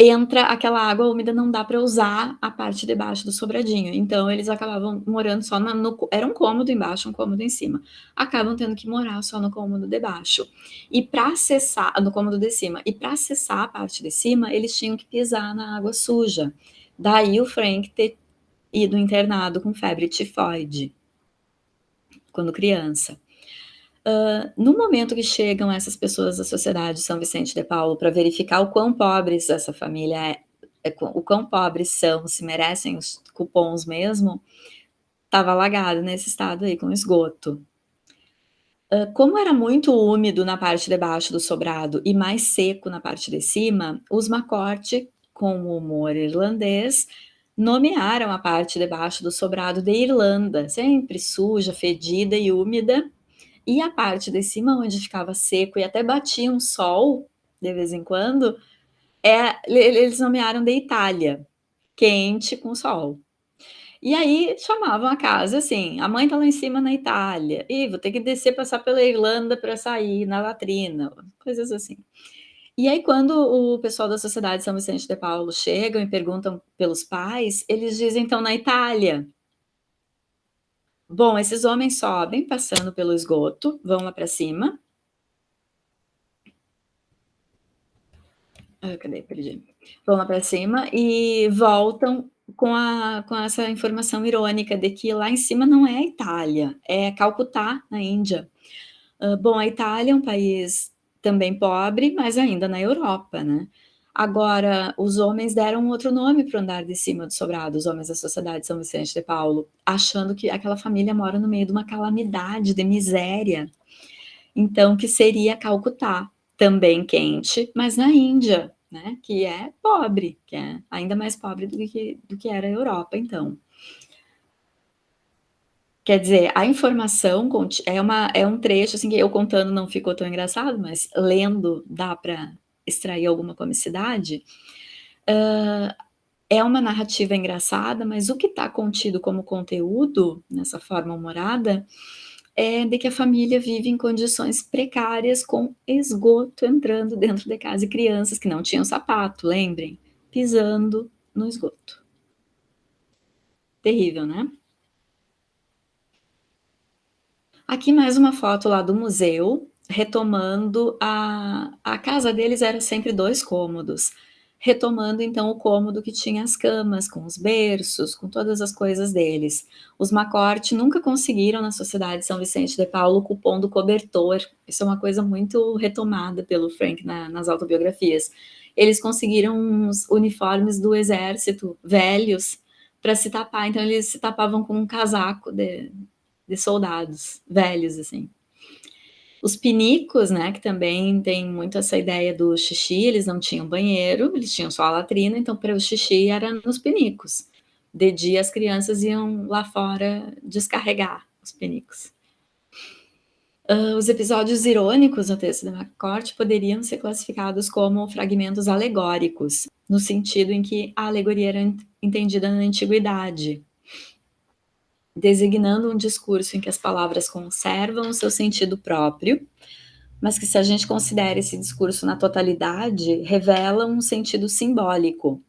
Speaker 1: entra aquela água úmida, não dá para usar a parte de baixo do sobradinho, então eles acabavam morando só na no era um cômodo embaixo, um cômodo em cima. Acabam tendo que morar só no cômodo de baixo. E para acessar no cômodo de cima, e para acessar a parte de cima, eles tinham que pisar na água suja. Daí o Frank ter ido internado com febre tifoide, quando criança. No momento que chegam essas pessoas da Sociedade São Vicente de Paulo para verificar o quão pobres essa família o quão pobres são, se merecem os cupons mesmo, estava alagado nesse estado aí com esgoto. Como era muito úmido na parte de baixo do sobrado e mais seco na parte de cima, os McCourt, com o humor irlandês, nomearam a parte de baixo do sobrado de Irlanda, sempre suja, fedida e úmida, e a parte de cima onde ficava seco e até batia um sol, de vez em quando, eles nomearam de Itália, quente com sol. E aí chamavam a casa assim: "A mãe tá lá em cima na Itália. Ih, vou ter que descer, passar pela Irlanda para sair na latrina", coisas assim. E aí quando o pessoal da Sociedade São Vicente de Paulo chegam e perguntam pelos pais, eles dizem: "Estão na Itália". Bom, esses homens sobem passando pelo esgoto, vão lá para cima. Cadê? Perdi. Vão lá para cima e voltam com essa informação irônica de que lá em cima não é a Itália, é Calcutá, na Índia. Bom, a Itália é um país também pobre, mas ainda na Europa, né. Agora, os homens deram um outro nome para o andar de cima do sobrado, os homens da Sociedade São Vicente de Paulo, achando que aquela família mora no meio de uma calamidade, de miséria, então que seria Calcutá, também quente, mas na Índia, né, que é pobre, que é ainda mais pobre do que era a Europa então. Quer dizer, a informação é um trecho, assim, que eu contando não ficou tão engraçado, mas lendo dá para extrair alguma comicidade. É uma narrativa engraçada, mas o que está contido como conteúdo, nessa forma humorada, é de que a família vive em condições precárias, com esgoto entrando dentro de casa e crianças que não tinham sapato, lembrem, pisando no esgoto. Terrível, né? Aqui mais uma foto lá do museu, retomando a casa deles era sempre 2 cômodos, retomando então o cômodo que tinha as camas, com os berços, com todas as coisas deles. Os McCourt nunca conseguiram na Sociedade São Vicente de Paulo o cupom do cobertor, isso é uma coisa muito retomada pelo Frank nas autobiografias. Eles conseguiram uns uniformes do exército velhos para se tapar, então eles se tapavam com um casaco de soldados velhos, assim. Os pinicos, né, que também tem muito essa ideia do xixi, eles não tinham banheiro, eles tinham só a latrina, então para o xixi era nos pinicos. De dia as crianças iam lá fora descarregar os pinicos. Os episódios irônicos no texto da McCourt poderiam ser classificados como fragmentos alegóricos, no sentido em que a alegoria era entendida na antiguidade, designando um discurso em que as palavras conservam o seu sentido próprio, mas que, se a gente considera esse discurso na totalidade, revela um sentido simbólico.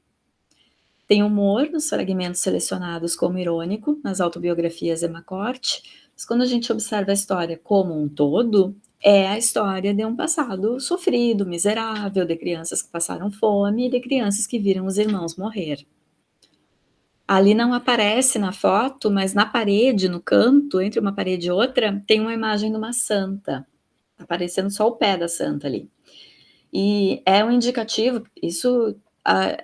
Speaker 1: Tem humor nos fragmentos selecionados como irônico nas autobiografias de McCourt, mas quando a gente observa a história como um todo, é a história de um passado sofrido, miserável, de crianças que passaram fome e de crianças que viram os irmãos morrer. Ali não aparece na foto, mas na parede, no canto, entre uma parede e outra, tem uma imagem de uma santa, aparecendo só o pé da santa ali. E é um indicativo,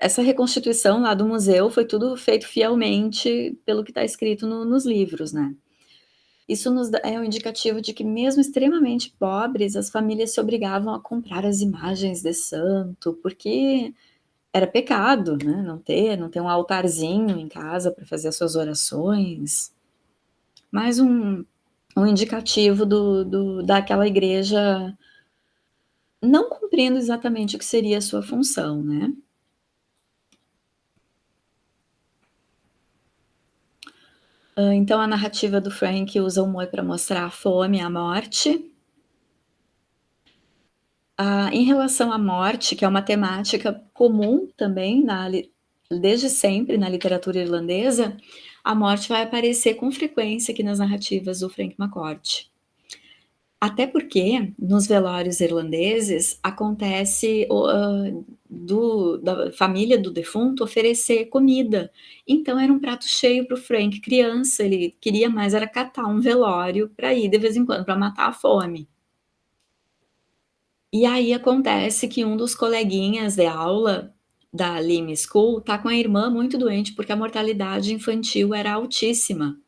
Speaker 1: essa reconstituição lá do museu foi tudo feito fielmente pelo que está escrito nos livros, né. Isso é um indicativo de que, mesmo extremamente pobres, as famílias se obrigavam a comprar as imagens de santo, porque era pecado, né, não ter um altarzinho em casa para fazer as suas orações. Mais um indicativo daquela igreja não cumprindo exatamente o que seria a sua função, né. Então a narrativa do Frank usa o humor para mostrar a fome, a morte. Em relação à morte, que é uma temática comum também desde sempre na literatura irlandesa, a morte vai aparecer com frequência aqui nas narrativas do Frank McCourt. Até porque, nos velórios irlandeses, acontece da família do defunto oferecer comida. Então era um prato cheio para o Frank criança, ele queria mais era catar um velório para ir de vez em quando, para matar a fome. E aí acontece que um dos coleguinhas de aula da Lim School tá com a irmã muito doente, porque a mortalidade infantil era altíssima,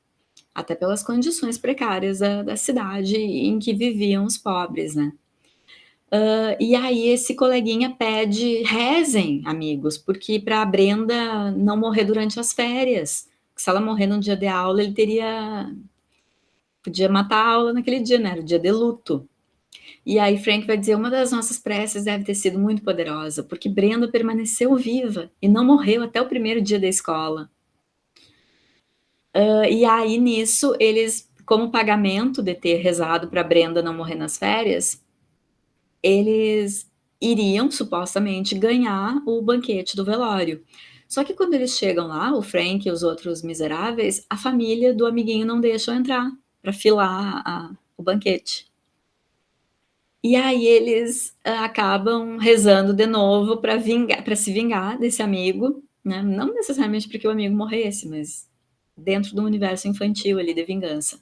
Speaker 1: até pelas condições precárias da cidade em que viviam os pobres, né. E aí esse coleguinha pede: "Rezem, amigos, porque para a Brenda não morrer durante as férias, se ela morrer num dia de aula, ele podia matar a aula naquele dia, né, era o dia de luto". E aí Frank vai dizer: "Uma das nossas preces deve ter sido muito poderosa, porque Brenda permaneceu viva e não morreu até o primeiro dia da escola". E aí nisso eles, como pagamento de ter rezado para Brenda não morrer nas férias, eles iriam supostamente ganhar o banquete do velório. Só que quando eles chegam lá, o Frank e os outros miseráveis, a família do amiguinho não deixam entrar para filar o banquete. E aí eles acabam rezando de novo para se vingar desse amigo, né, não necessariamente porque o amigo morresse, mas dentro do universo infantil ali de vingança.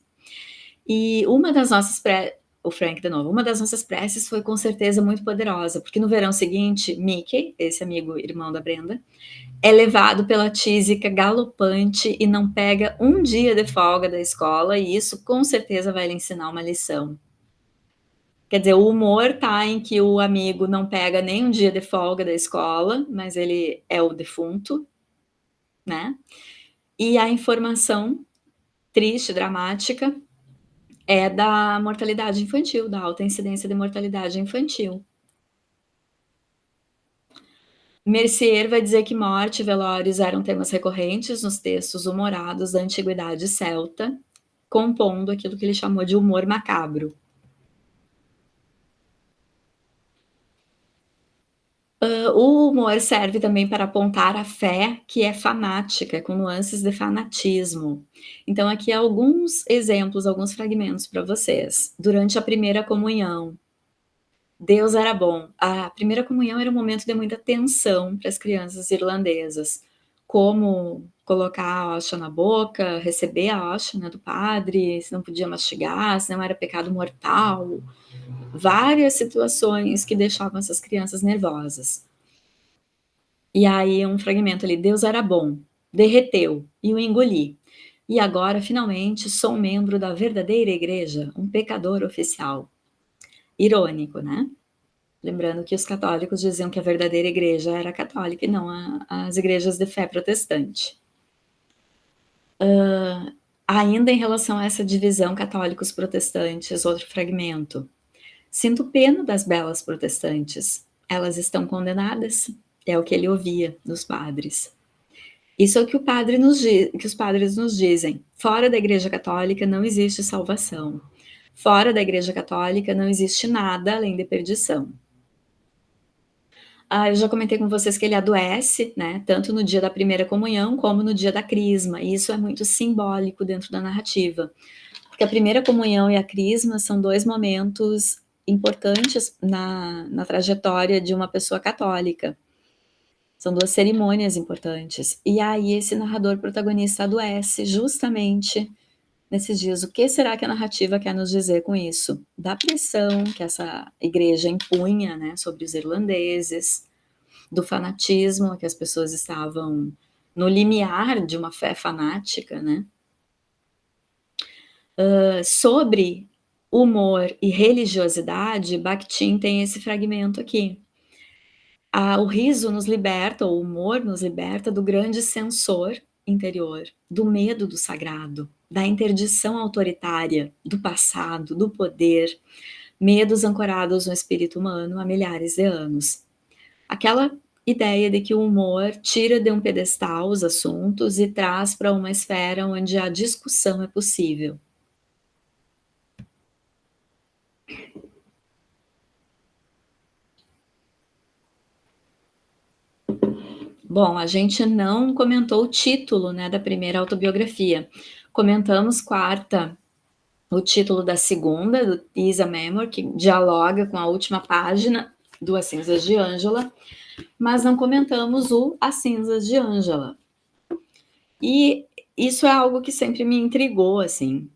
Speaker 1: E uma das nossas o Frank de novo, uma das nossas preces foi com certeza muito poderosa, porque no verão seguinte, Mickey, esse amigo irmão da Brenda, é levado pela tísica galopante e não pega um dia de folga da escola, e isso com certeza vai lhe ensinar uma lição. Quer dizer, o humor tá em que o amigo não pega nem um dia de folga da escola, mas ele é o defunto, né. E a informação triste, dramática, é da mortalidade infantil, da alta incidência de mortalidade infantil. Mercier vai dizer que morte e velórios eram temas recorrentes nos textos humorados da antiguidade celta, compondo aquilo que ele chamou de humor macabro. O humor serve também para apontar a fé que é fanática, com nuances de fanatismo. Então aqui alguns exemplos, alguns fragmentos para vocês. Durante a primeira comunhão, Deus era bom. A primeira comunhão era um momento de muita tensão para as crianças irlandesas. Como colocar a hóstia na boca, receber a hóstia, né, do padre, se não podia mastigar, se não era pecado mortal. Várias situações que deixavam essas crianças nervosas. E aí um fragmento ali: "Deus era bom, derreteu e o engoli. E agora, finalmente, sou um membro da verdadeira igreja, um pecador oficial". Irônico, né? Lembrando que os católicos diziam que a verdadeira igreja era a católica e não as igrejas de fé protestante. Ainda em relação a essa divisão católicos protestantes, outro fragmento: "Sinto pena das belas protestantes, elas estão condenadas", é o que ele ouvia dos padres. Isso é o que que os padres nos dizem: "Fora da igreja católica não existe salvação. Fora da igreja católica não existe nada além de perdição". Eu já comentei com vocês que ele adoece, né, tanto no dia da primeira comunhão, como no dia da crisma, e isso é muito simbólico dentro da narrativa, porque a primeira comunhão e a crisma são 2 momentos importantes na trajetória de uma pessoa católica. São 2 cerimônias importantes. E aí esse narrador protagonista adoece justamente nesses dias. O que será que a narrativa quer nos dizer com isso? Da pressão que essa igreja impunha, né, sobre os irlandeses, do fanatismo, que as pessoas estavam no limiar de uma fé fanática, né. Sobre humor e religiosidade, Bakhtin tem esse fragmento aqui. O riso nos liberta, o humor nos liberta do grande censor interior, do medo do sagrado, da interdição autoritária, do passado, do poder, medos ancorados no espírito humano há milhares de anos. Aquela ideia de que o humor tira de um pedestal os assuntos e traz para uma esfera onde a discussão é possível. Bom, a gente não comentou o título, né, da primeira autobiografia. Comentamos quarta o título da segunda, do Is a Memoir, que dialoga com a última página do As Cinzas de Ângela, mas não comentamos o As Cinzas de Ângela. E isso é algo que sempre me intrigou, assim.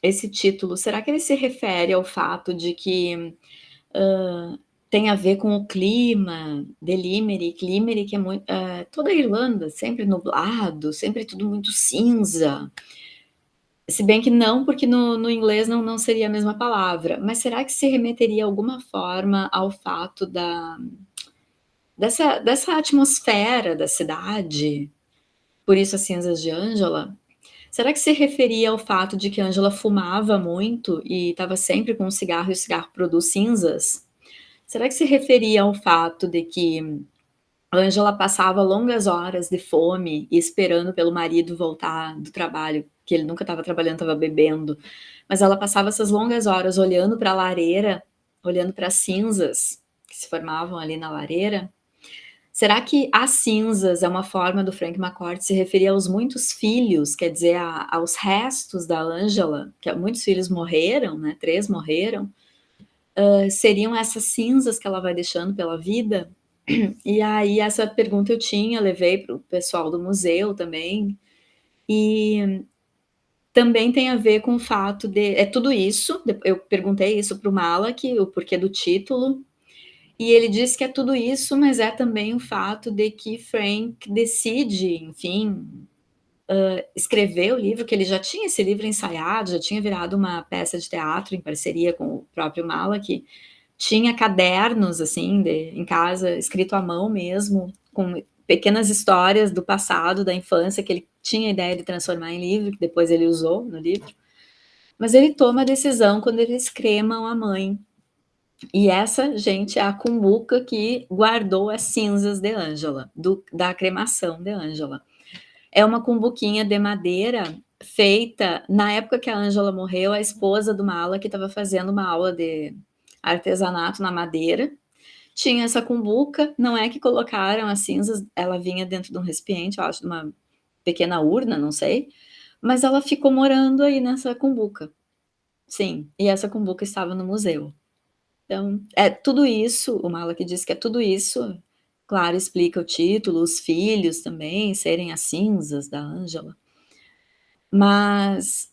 Speaker 1: Esse título, será que ele se refere ao fato de que tem a ver com o clima de Limerick? Limerick é muito, toda a Irlanda, sempre nublado, sempre tudo muito cinza. Se bem que não, porque no inglês não seria a mesma palavra, mas será que se remeteria alguma forma ao fato dessa atmosfera da cidade? Por isso As Cinzas de Ângela? Será que se referia ao fato de que Ângela fumava muito e estava sempre com um cigarro e o cigarro produz cinzas? Será que se referia ao fato de que Ângela passava longas horas de fome e esperando pelo marido voltar do trabalho, que ele nunca estava trabalhando, estava bebendo, mas ela passava essas longas horas olhando para a lareira, olhando para as cinzas que se formavam ali na lareira? Será que as cinzas é uma forma do Frank McCourt se referir aos muitos filhos, quer dizer, aos restos da Ângela, que muitos filhos morreram, né, 3 morreram, seriam essas cinzas que ela vai deixando pela vida? E aí essa pergunta eu tinha, levei para o pessoal do museu também, e também tem a ver com o fato de é tudo isso, eu perguntei isso para o Malak, o porquê do título, e ele disse que é tudo isso, mas é também o fato de que Frank decide, enfim, escrever o livro, que ele já tinha esse livro ensaiado, já tinha virado uma peça de teatro em parceria com o próprio Malak, tinha cadernos, assim, em casa, escrito à mão mesmo, com pequenas histórias do passado, da infância, que ele tinha a ideia de transformar em livro, que depois ele usou no livro. Mas ele toma a decisão quando eles cremam a mãe. E essa, gente, é a cumbuca que guardou as cinzas de Ângela, da cremação de Ângela. É uma cumbuquinha de madeira feita na época que a Ângela morreu, a esposa do Malak estava fazendo uma aula de artesanato na madeira. Tinha essa cumbuca, não é que colocaram as cinzas, ela vinha dentro de um recipiente, eu acho, de uma pequena urna, não sei, mas ela ficou morando aí nessa cumbuca. Sim, e essa cumbuca estava no museu. Então, é tudo isso, o Malak diz que é tudo isso, claro, explica o título, os filhos também serem as cinzas da Ângela, mas,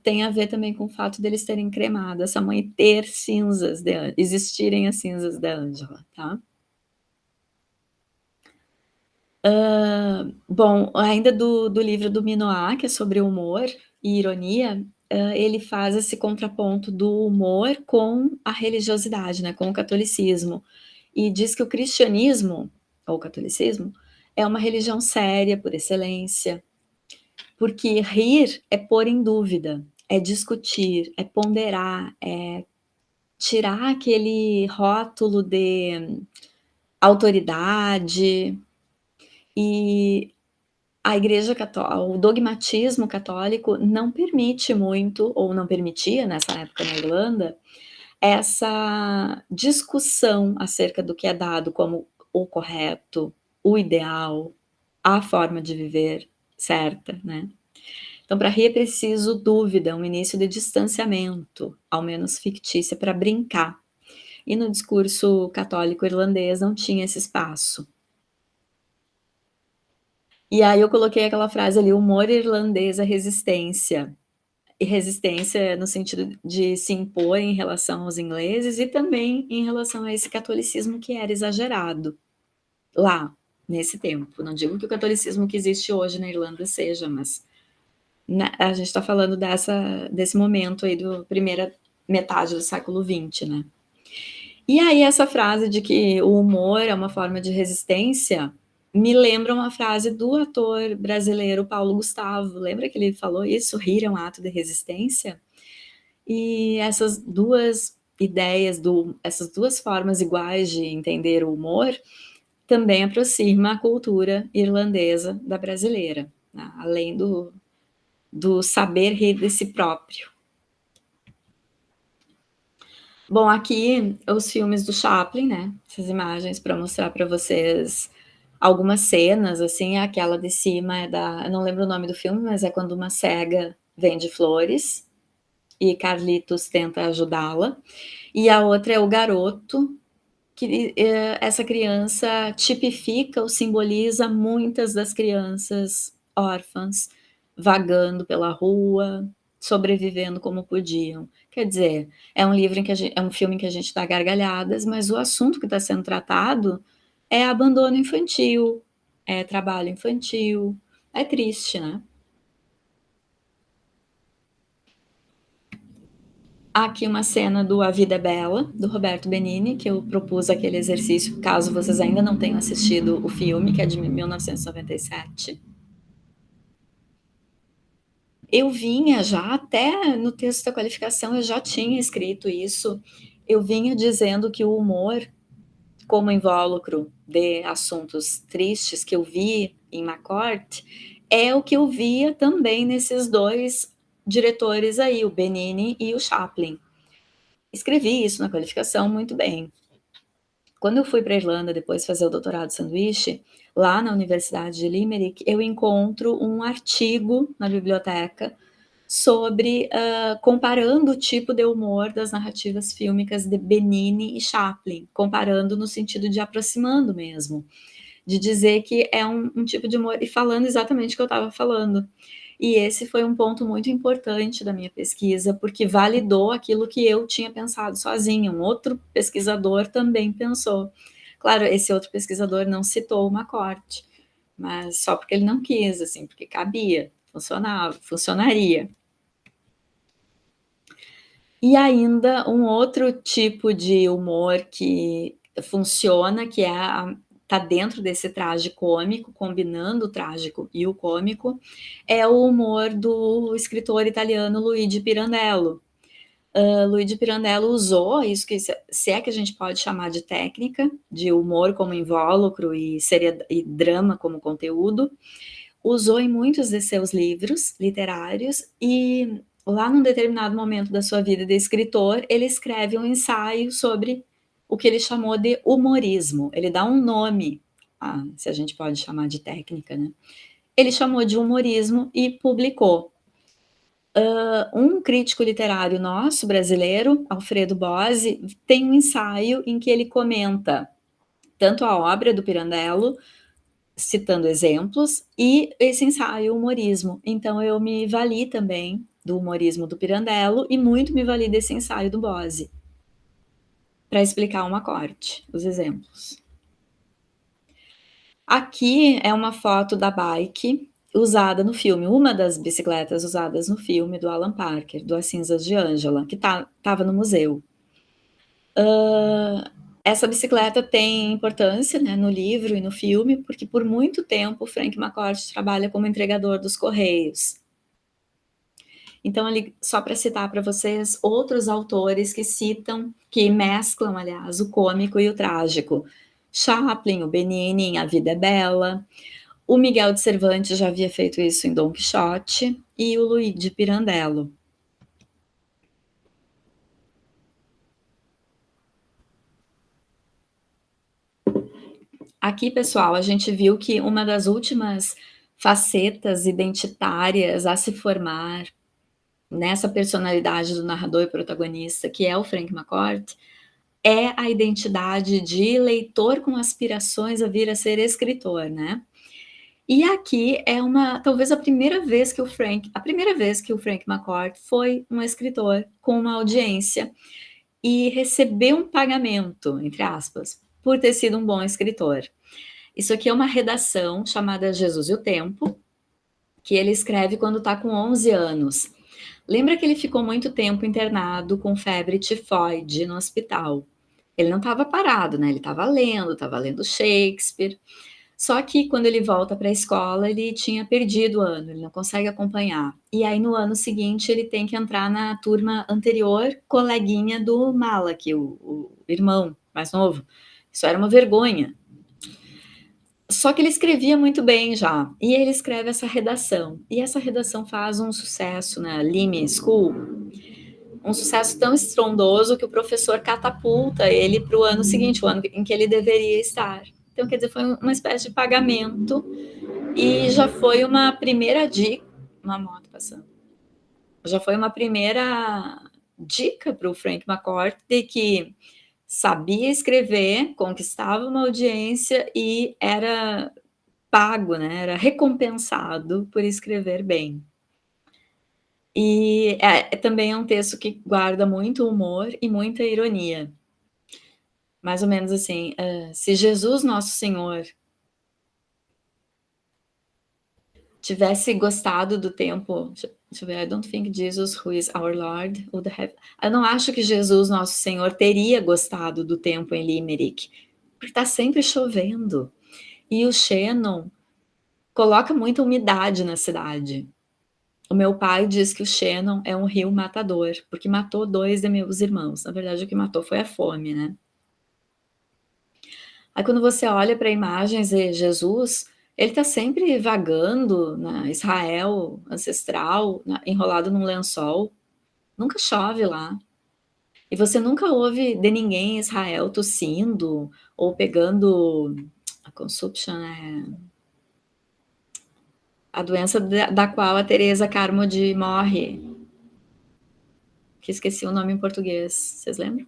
Speaker 1: tem a ver também com o fato deles terem cremado, essa mãe ter cinzas de Ân existirem as cinzas da Ângela, tá. Bom, ainda do livro do Minoa, que é sobre humor e ironia, ele faz esse contraponto do humor com a religiosidade, né, com o catolicismo. E diz que o cristianismo, ou o catolicismo, é uma religião séria por excelência, porque rir é pôr em dúvida, é discutir, é ponderar, é tirar aquele rótulo de autoridade. E a igreja cató o dogmatismo católico não permite muito, ou não permitia nessa época na Irlanda, essa discussão acerca do que é dado como o correto, o ideal, a forma de viver certa, né. Então para rir é preciso dúvida, um início de distanciamento, ao menos fictícia, para brincar. E no discurso católico irlandês não tinha esse espaço. E aí eu coloquei aquela frase ali, humor irlandês à resistência. E resistência no sentido de se impor em relação aos ingleses e também em relação a esse catolicismo que era exagerado, lá, nesse tempo. Não digo que o catolicismo que existe hoje na Irlanda seja, mas a gente está falando desse momento aí do primeira metade do século XX, né. E aí essa frase de que o humor é uma forma de resistência, me lembra uma frase do ator brasileiro Paulo Gustavo, lembra que ele falou isso? "Rir é um ato de resistência"? E essas 2 ideias, essas 2 formas iguais de entender o humor, também aproxima a cultura irlandesa da brasileira, né, além do saber rir de si próprio. Bom, aqui os filmes do Chaplin, né, essas imagens para mostrar para vocês Algumas cenas, assim, aquela de cima é da eu não lembro o nome do filme, mas é quando uma cega vende flores e Carlitos tenta ajudá-la, e a outra é o garoto que, essa criança tipifica ou simboliza muitas das crianças órfãs, vagando pela rua, sobrevivendo como podiam. Quer dizer, é um livro em que a gen é um filme em que a gente dá gargalhadas, mas o assunto que está sendo tratado é abandono infantil, é trabalho infantil, é triste, né. Há aqui uma cena do A Vida é Bela, do Roberto Benigni, que eu propus aquele exercício, caso vocês ainda não tenham assistido o filme, que é de 1997. Eu vinha já até no texto da qualificação, eu já tinha escrito isso, eu vinha dizendo que o humor, como invólucro de assuntos tristes que eu vi em McCourt, é o que eu via também nesses 2 diretores aí, o Benigni e o Chaplin. Escrevi isso na qualificação muito bem. Quando eu fui para a Irlanda depois fazer o doutorado sanduíche, lá na Universidade de Limerick, eu encontro um artigo na biblioteca sobre, comparando o tipo de humor das narrativas fílmicas de Benigni e Chaplin, comparando no sentido de aproximando mesmo, de dizer que é um tipo de humor e falando exatamente o que eu estava falando. E esse foi um ponto muito importante da minha pesquisa, porque validou aquilo que eu tinha pensado sozinha, um outro pesquisador também pensou. Claro, esse outro pesquisador não citou o McCourt, mas só porque ele não quis, assim, porque cabia, funcionava, funcionaria. E ainda um outro tipo de humor que funciona, que é a tá dentro desse traje cômico, combinando o trágico e o cômico, é o humor do escritor italiano Luigi Pirandello. Luigi Pirandello usou isso que se é que a gente pode chamar de técnica, de humor como invólucro e e drama como conteúdo, usou em muitos de seus livros literários e lá num determinado momento da sua vida de escritor, ele escreve um ensaio sobre o que ele chamou de humorismo. Ele dá um nome, se a gente pode chamar de técnica, né. Ele chamou de humorismo e publicou. Um crítico literário nosso, brasileiro, Alfredo Bozzi, tem um ensaio em que ele comenta tanto a obra do Pirandello, citando exemplos, e esse ensaio, o humorismo. Então eu me vali também do humorismo do Pirandello e muito me vali desse ensaio do Bozzi, para explicar uma corte, os exemplos. Aqui é uma foto da bike usada no filme, uma das bicicletas usadas no filme do Alan Parker, do As Cinzas de Ângela, que estava no museu. Essa bicicleta tem importância, né, no livro e no filme, porque por muito tempo o Frank McCourt trabalha como entregador dos correios. Então ali, só para citar para vocês outros autores que mesclam, aliás, o cômico e o trágico. Chaplin, o Benigni em A Vida é Bela, o Miguel de Cervantes já havia feito isso em Dom Quixote e o Luigi Pirandello. Aqui, pessoal, a gente viu que uma das últimas facetas identitárias a se formar nessa personalidade do narrador e protagonista, que é o Frank McCourt, é a identidade de leitor com aspirações a vir a ser escritor, né. E aqui é talvez a primeira vez que o Frank McCourt foi um escritor com uma audiência e recebeu um pagamento, entre aspas, por ter sido um bom escritor. Isso aqui é uma redação chamada Jesus e o Tempo, que ele escreve quando está com 11 anos. Lembra que ele ficou muito tempo internado com febre tifoide no hospital. Ele não estava parado, né, ele estava lendo Shakespeare, só que quando ele volta para a escola, ele tinha perdido o ano, ele não consegue acompanhar. E aí no ano seguinte ele tem que entrar na turma anterior, coleguinha do Malak, o irmão mais novo. Isso era uma vergonha. Só que ele escrevia muito bem já, e ele escreve essa redação, e essa redação faz um sucesso na Lime School, um sucesso tão estrondoso que o professor catapulta ele para o ano seguinte, o ano em que ele deveria estar. Então, quer dizer, foi uma espécie de pagamento e já foi uma primeira dica, uma moto passando, já foi uma primeira dica para o Frank McCourt que sabia escrever, conquistava uma audiência e era pago, né? Era recompensado por escrever bem. E também é um texto que guarda muito humor e muita ironia. Mais ou menos assim, se Jesus Nosso Senhor tivesse gostado do tempo, deixa eu ver, I don't think Jesus, who is our Lord, would have... Eu não acho que Jesus Nosso Senhor teria gostado do tempo em Limerick, porque está sempre chovendo. E o Shannon coloca muita umidade na cidade. O meu pai diz que o Shannon é um rio matador, porque matou 2 de meus irmãos. Na verdade, o que matou foi a fome, né? Aí quando você olha para imagens de Jesus, ele está sempre vagando na Israel ancestral, enrolado num lençol. Nunca chove lá. E você nunca ouve de ninguém em Israel tossindo ou pegando a consumption, a doença da qual a Teresa Carmody morre. Que esqueci o nome em português. Vocês lembram?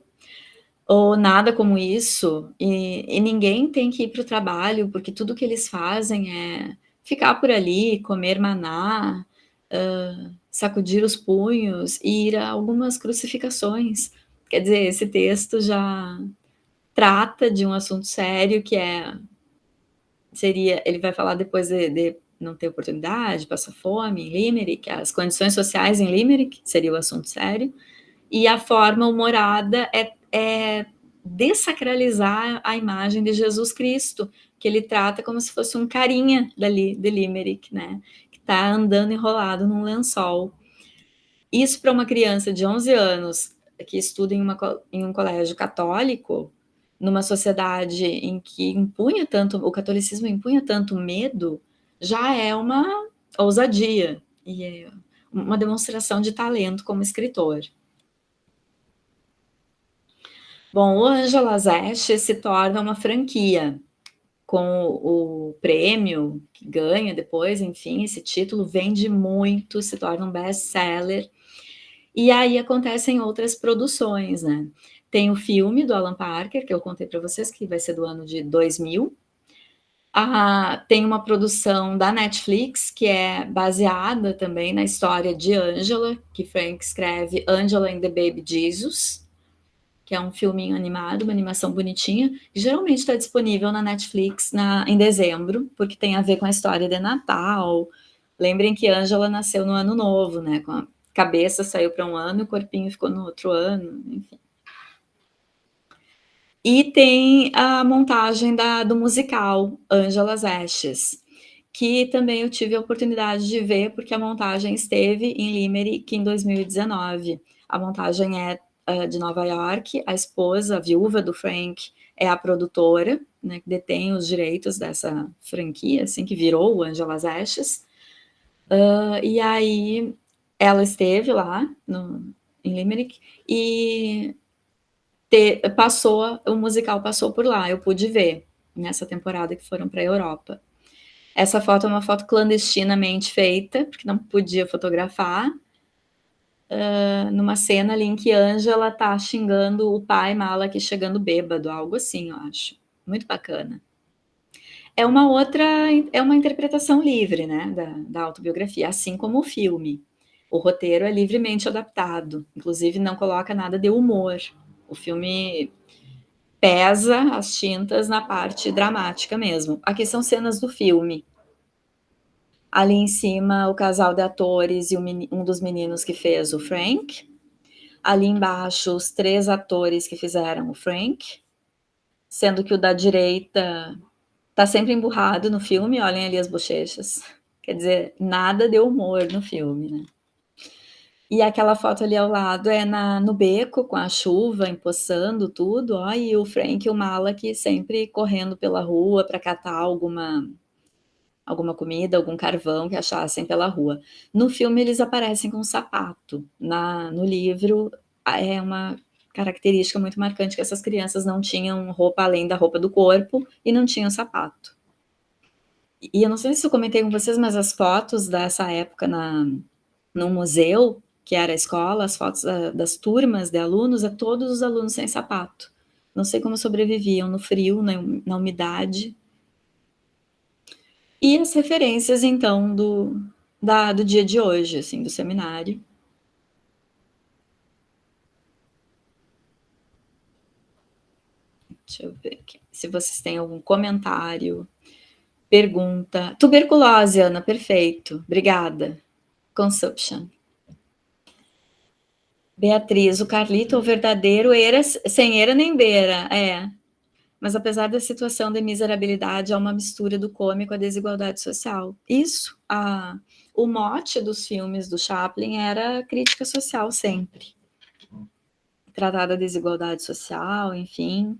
Speaker 1: Ou nada como isso, e ninguém tem que ir para o trabalho, porque tudo que eles fazem é ficar por ali, comer maná, sacudir os punhos e ir a algumas crucificações. Quer dizer, esse texto já trata de um assunto sério que seria, ele vai falar depois de não ter oportunidade, passar fome em Limerick, as condições sociais em Limerick, seria o assunto sério, e a forma humorada é dessacralizar a imagem de Jesus Cristo, que ele trata como se fosse um carinha dali, de Limerick, né? Que está andando enrolado num lençol. Isso para uma criança de 11 anos que estuda em um colégio católico, numa sociedade em que impunha tanto, o catolicismo impunha tanto medo, já é uma ousadia e é uma demonstração de talento como escritor. Bom, o Ângelas Ashe se torna uma franquia, com o prêmio que ganha depois, enfim, esse título vende muito, se torna um best-seller, e aí acontecem outras produções, né? Tem o filme do Alan Parker, que eu contei para vocês, que vai ser do ano de 2000. Tem uma produção da Netflix, que é baseada também na história de Angela, que Frank escreve Angela and the Baby Jesus, que é um filminho animado, uma animação bonitinha, que geralmente está disponível na Netflix em dezembro, porque tem a ver com a história de Natal. Lembrem que Angela nasceu no ano novo, né? Com a cabeça saiu para um ano e o corpinho ficou no outro ano, enfim. E tem a montagem do musical Angela's Ashes, que também eu tive a oportunidade de ver, porque a montagem esteve em Limerick em 2019. A montagem é de Nova York, a esposa, a viúva do Frank, é a produtora, né, que detém os direitos dessa franquia, assim, que virou o Angela's Ashes. E aí ela esteve lá em Limerick e o musical passou por lá, eu pude ver nessa temporada que foram para a Europa. Essa foto é uma foto clandestinamente feita, porque não podia fotografar, numa cena ali em que Angela tá xingando o pai Malak chegando bêbado, algo assim, eu acho. Muito bacana. É uma interpretação livre, né, da autobiografia, assim como o filme. O roteiro é livremente adaptado, inclusive não coloca nada de humor. O filme pesa as tintas na parte dramática mesmo. Aqui são cenas do filme. Ali em cima, o casal de atores e um dos meninos que fez o Frank. Ali embaixo, os 3 atores que fizeram o Frank, sendo que o da direita tá sempre emburrado no filme, olhem ali as bochechas. Quer dizer, nada de humor no filme, né? E aquela foto ali ao lado é no beco, com a chuva empoçando tudo, ó, e o Frank e o Malak sempre correndo pela rua para catar alguma comida, algum carvão que achassem pela rua. No filme eles aparecem com um sapato, no livro é uma característica muito marcante que essas crianças não tinham roupa além da roupa do corpo e não tinham sapato. E eu não sei se eu comentei com vocês, mas as fotos dessa época no museu, que era a escola, as fotos das turmas de alunos, é todos os alunos sem sapato. Não sei como sobreviviam no frio, na umidade. E as referências, então, do dia de hoje, assim, do seminário. Deixa eu ver aqui, se vocês têm algum comentário, pergunta. Tuberculose, Ana, perfeito, obrigada. Consumption. Beatriz, o Carlito, o verdadeiro era sem era nem beira, é. Mas apesar da situação de miserabilidade, há uma mistura do cômico à desigualdade social. Isso, o mote dos filmes do Chaplin era crítica social sempre. Tratar da desigualdade social, enfim.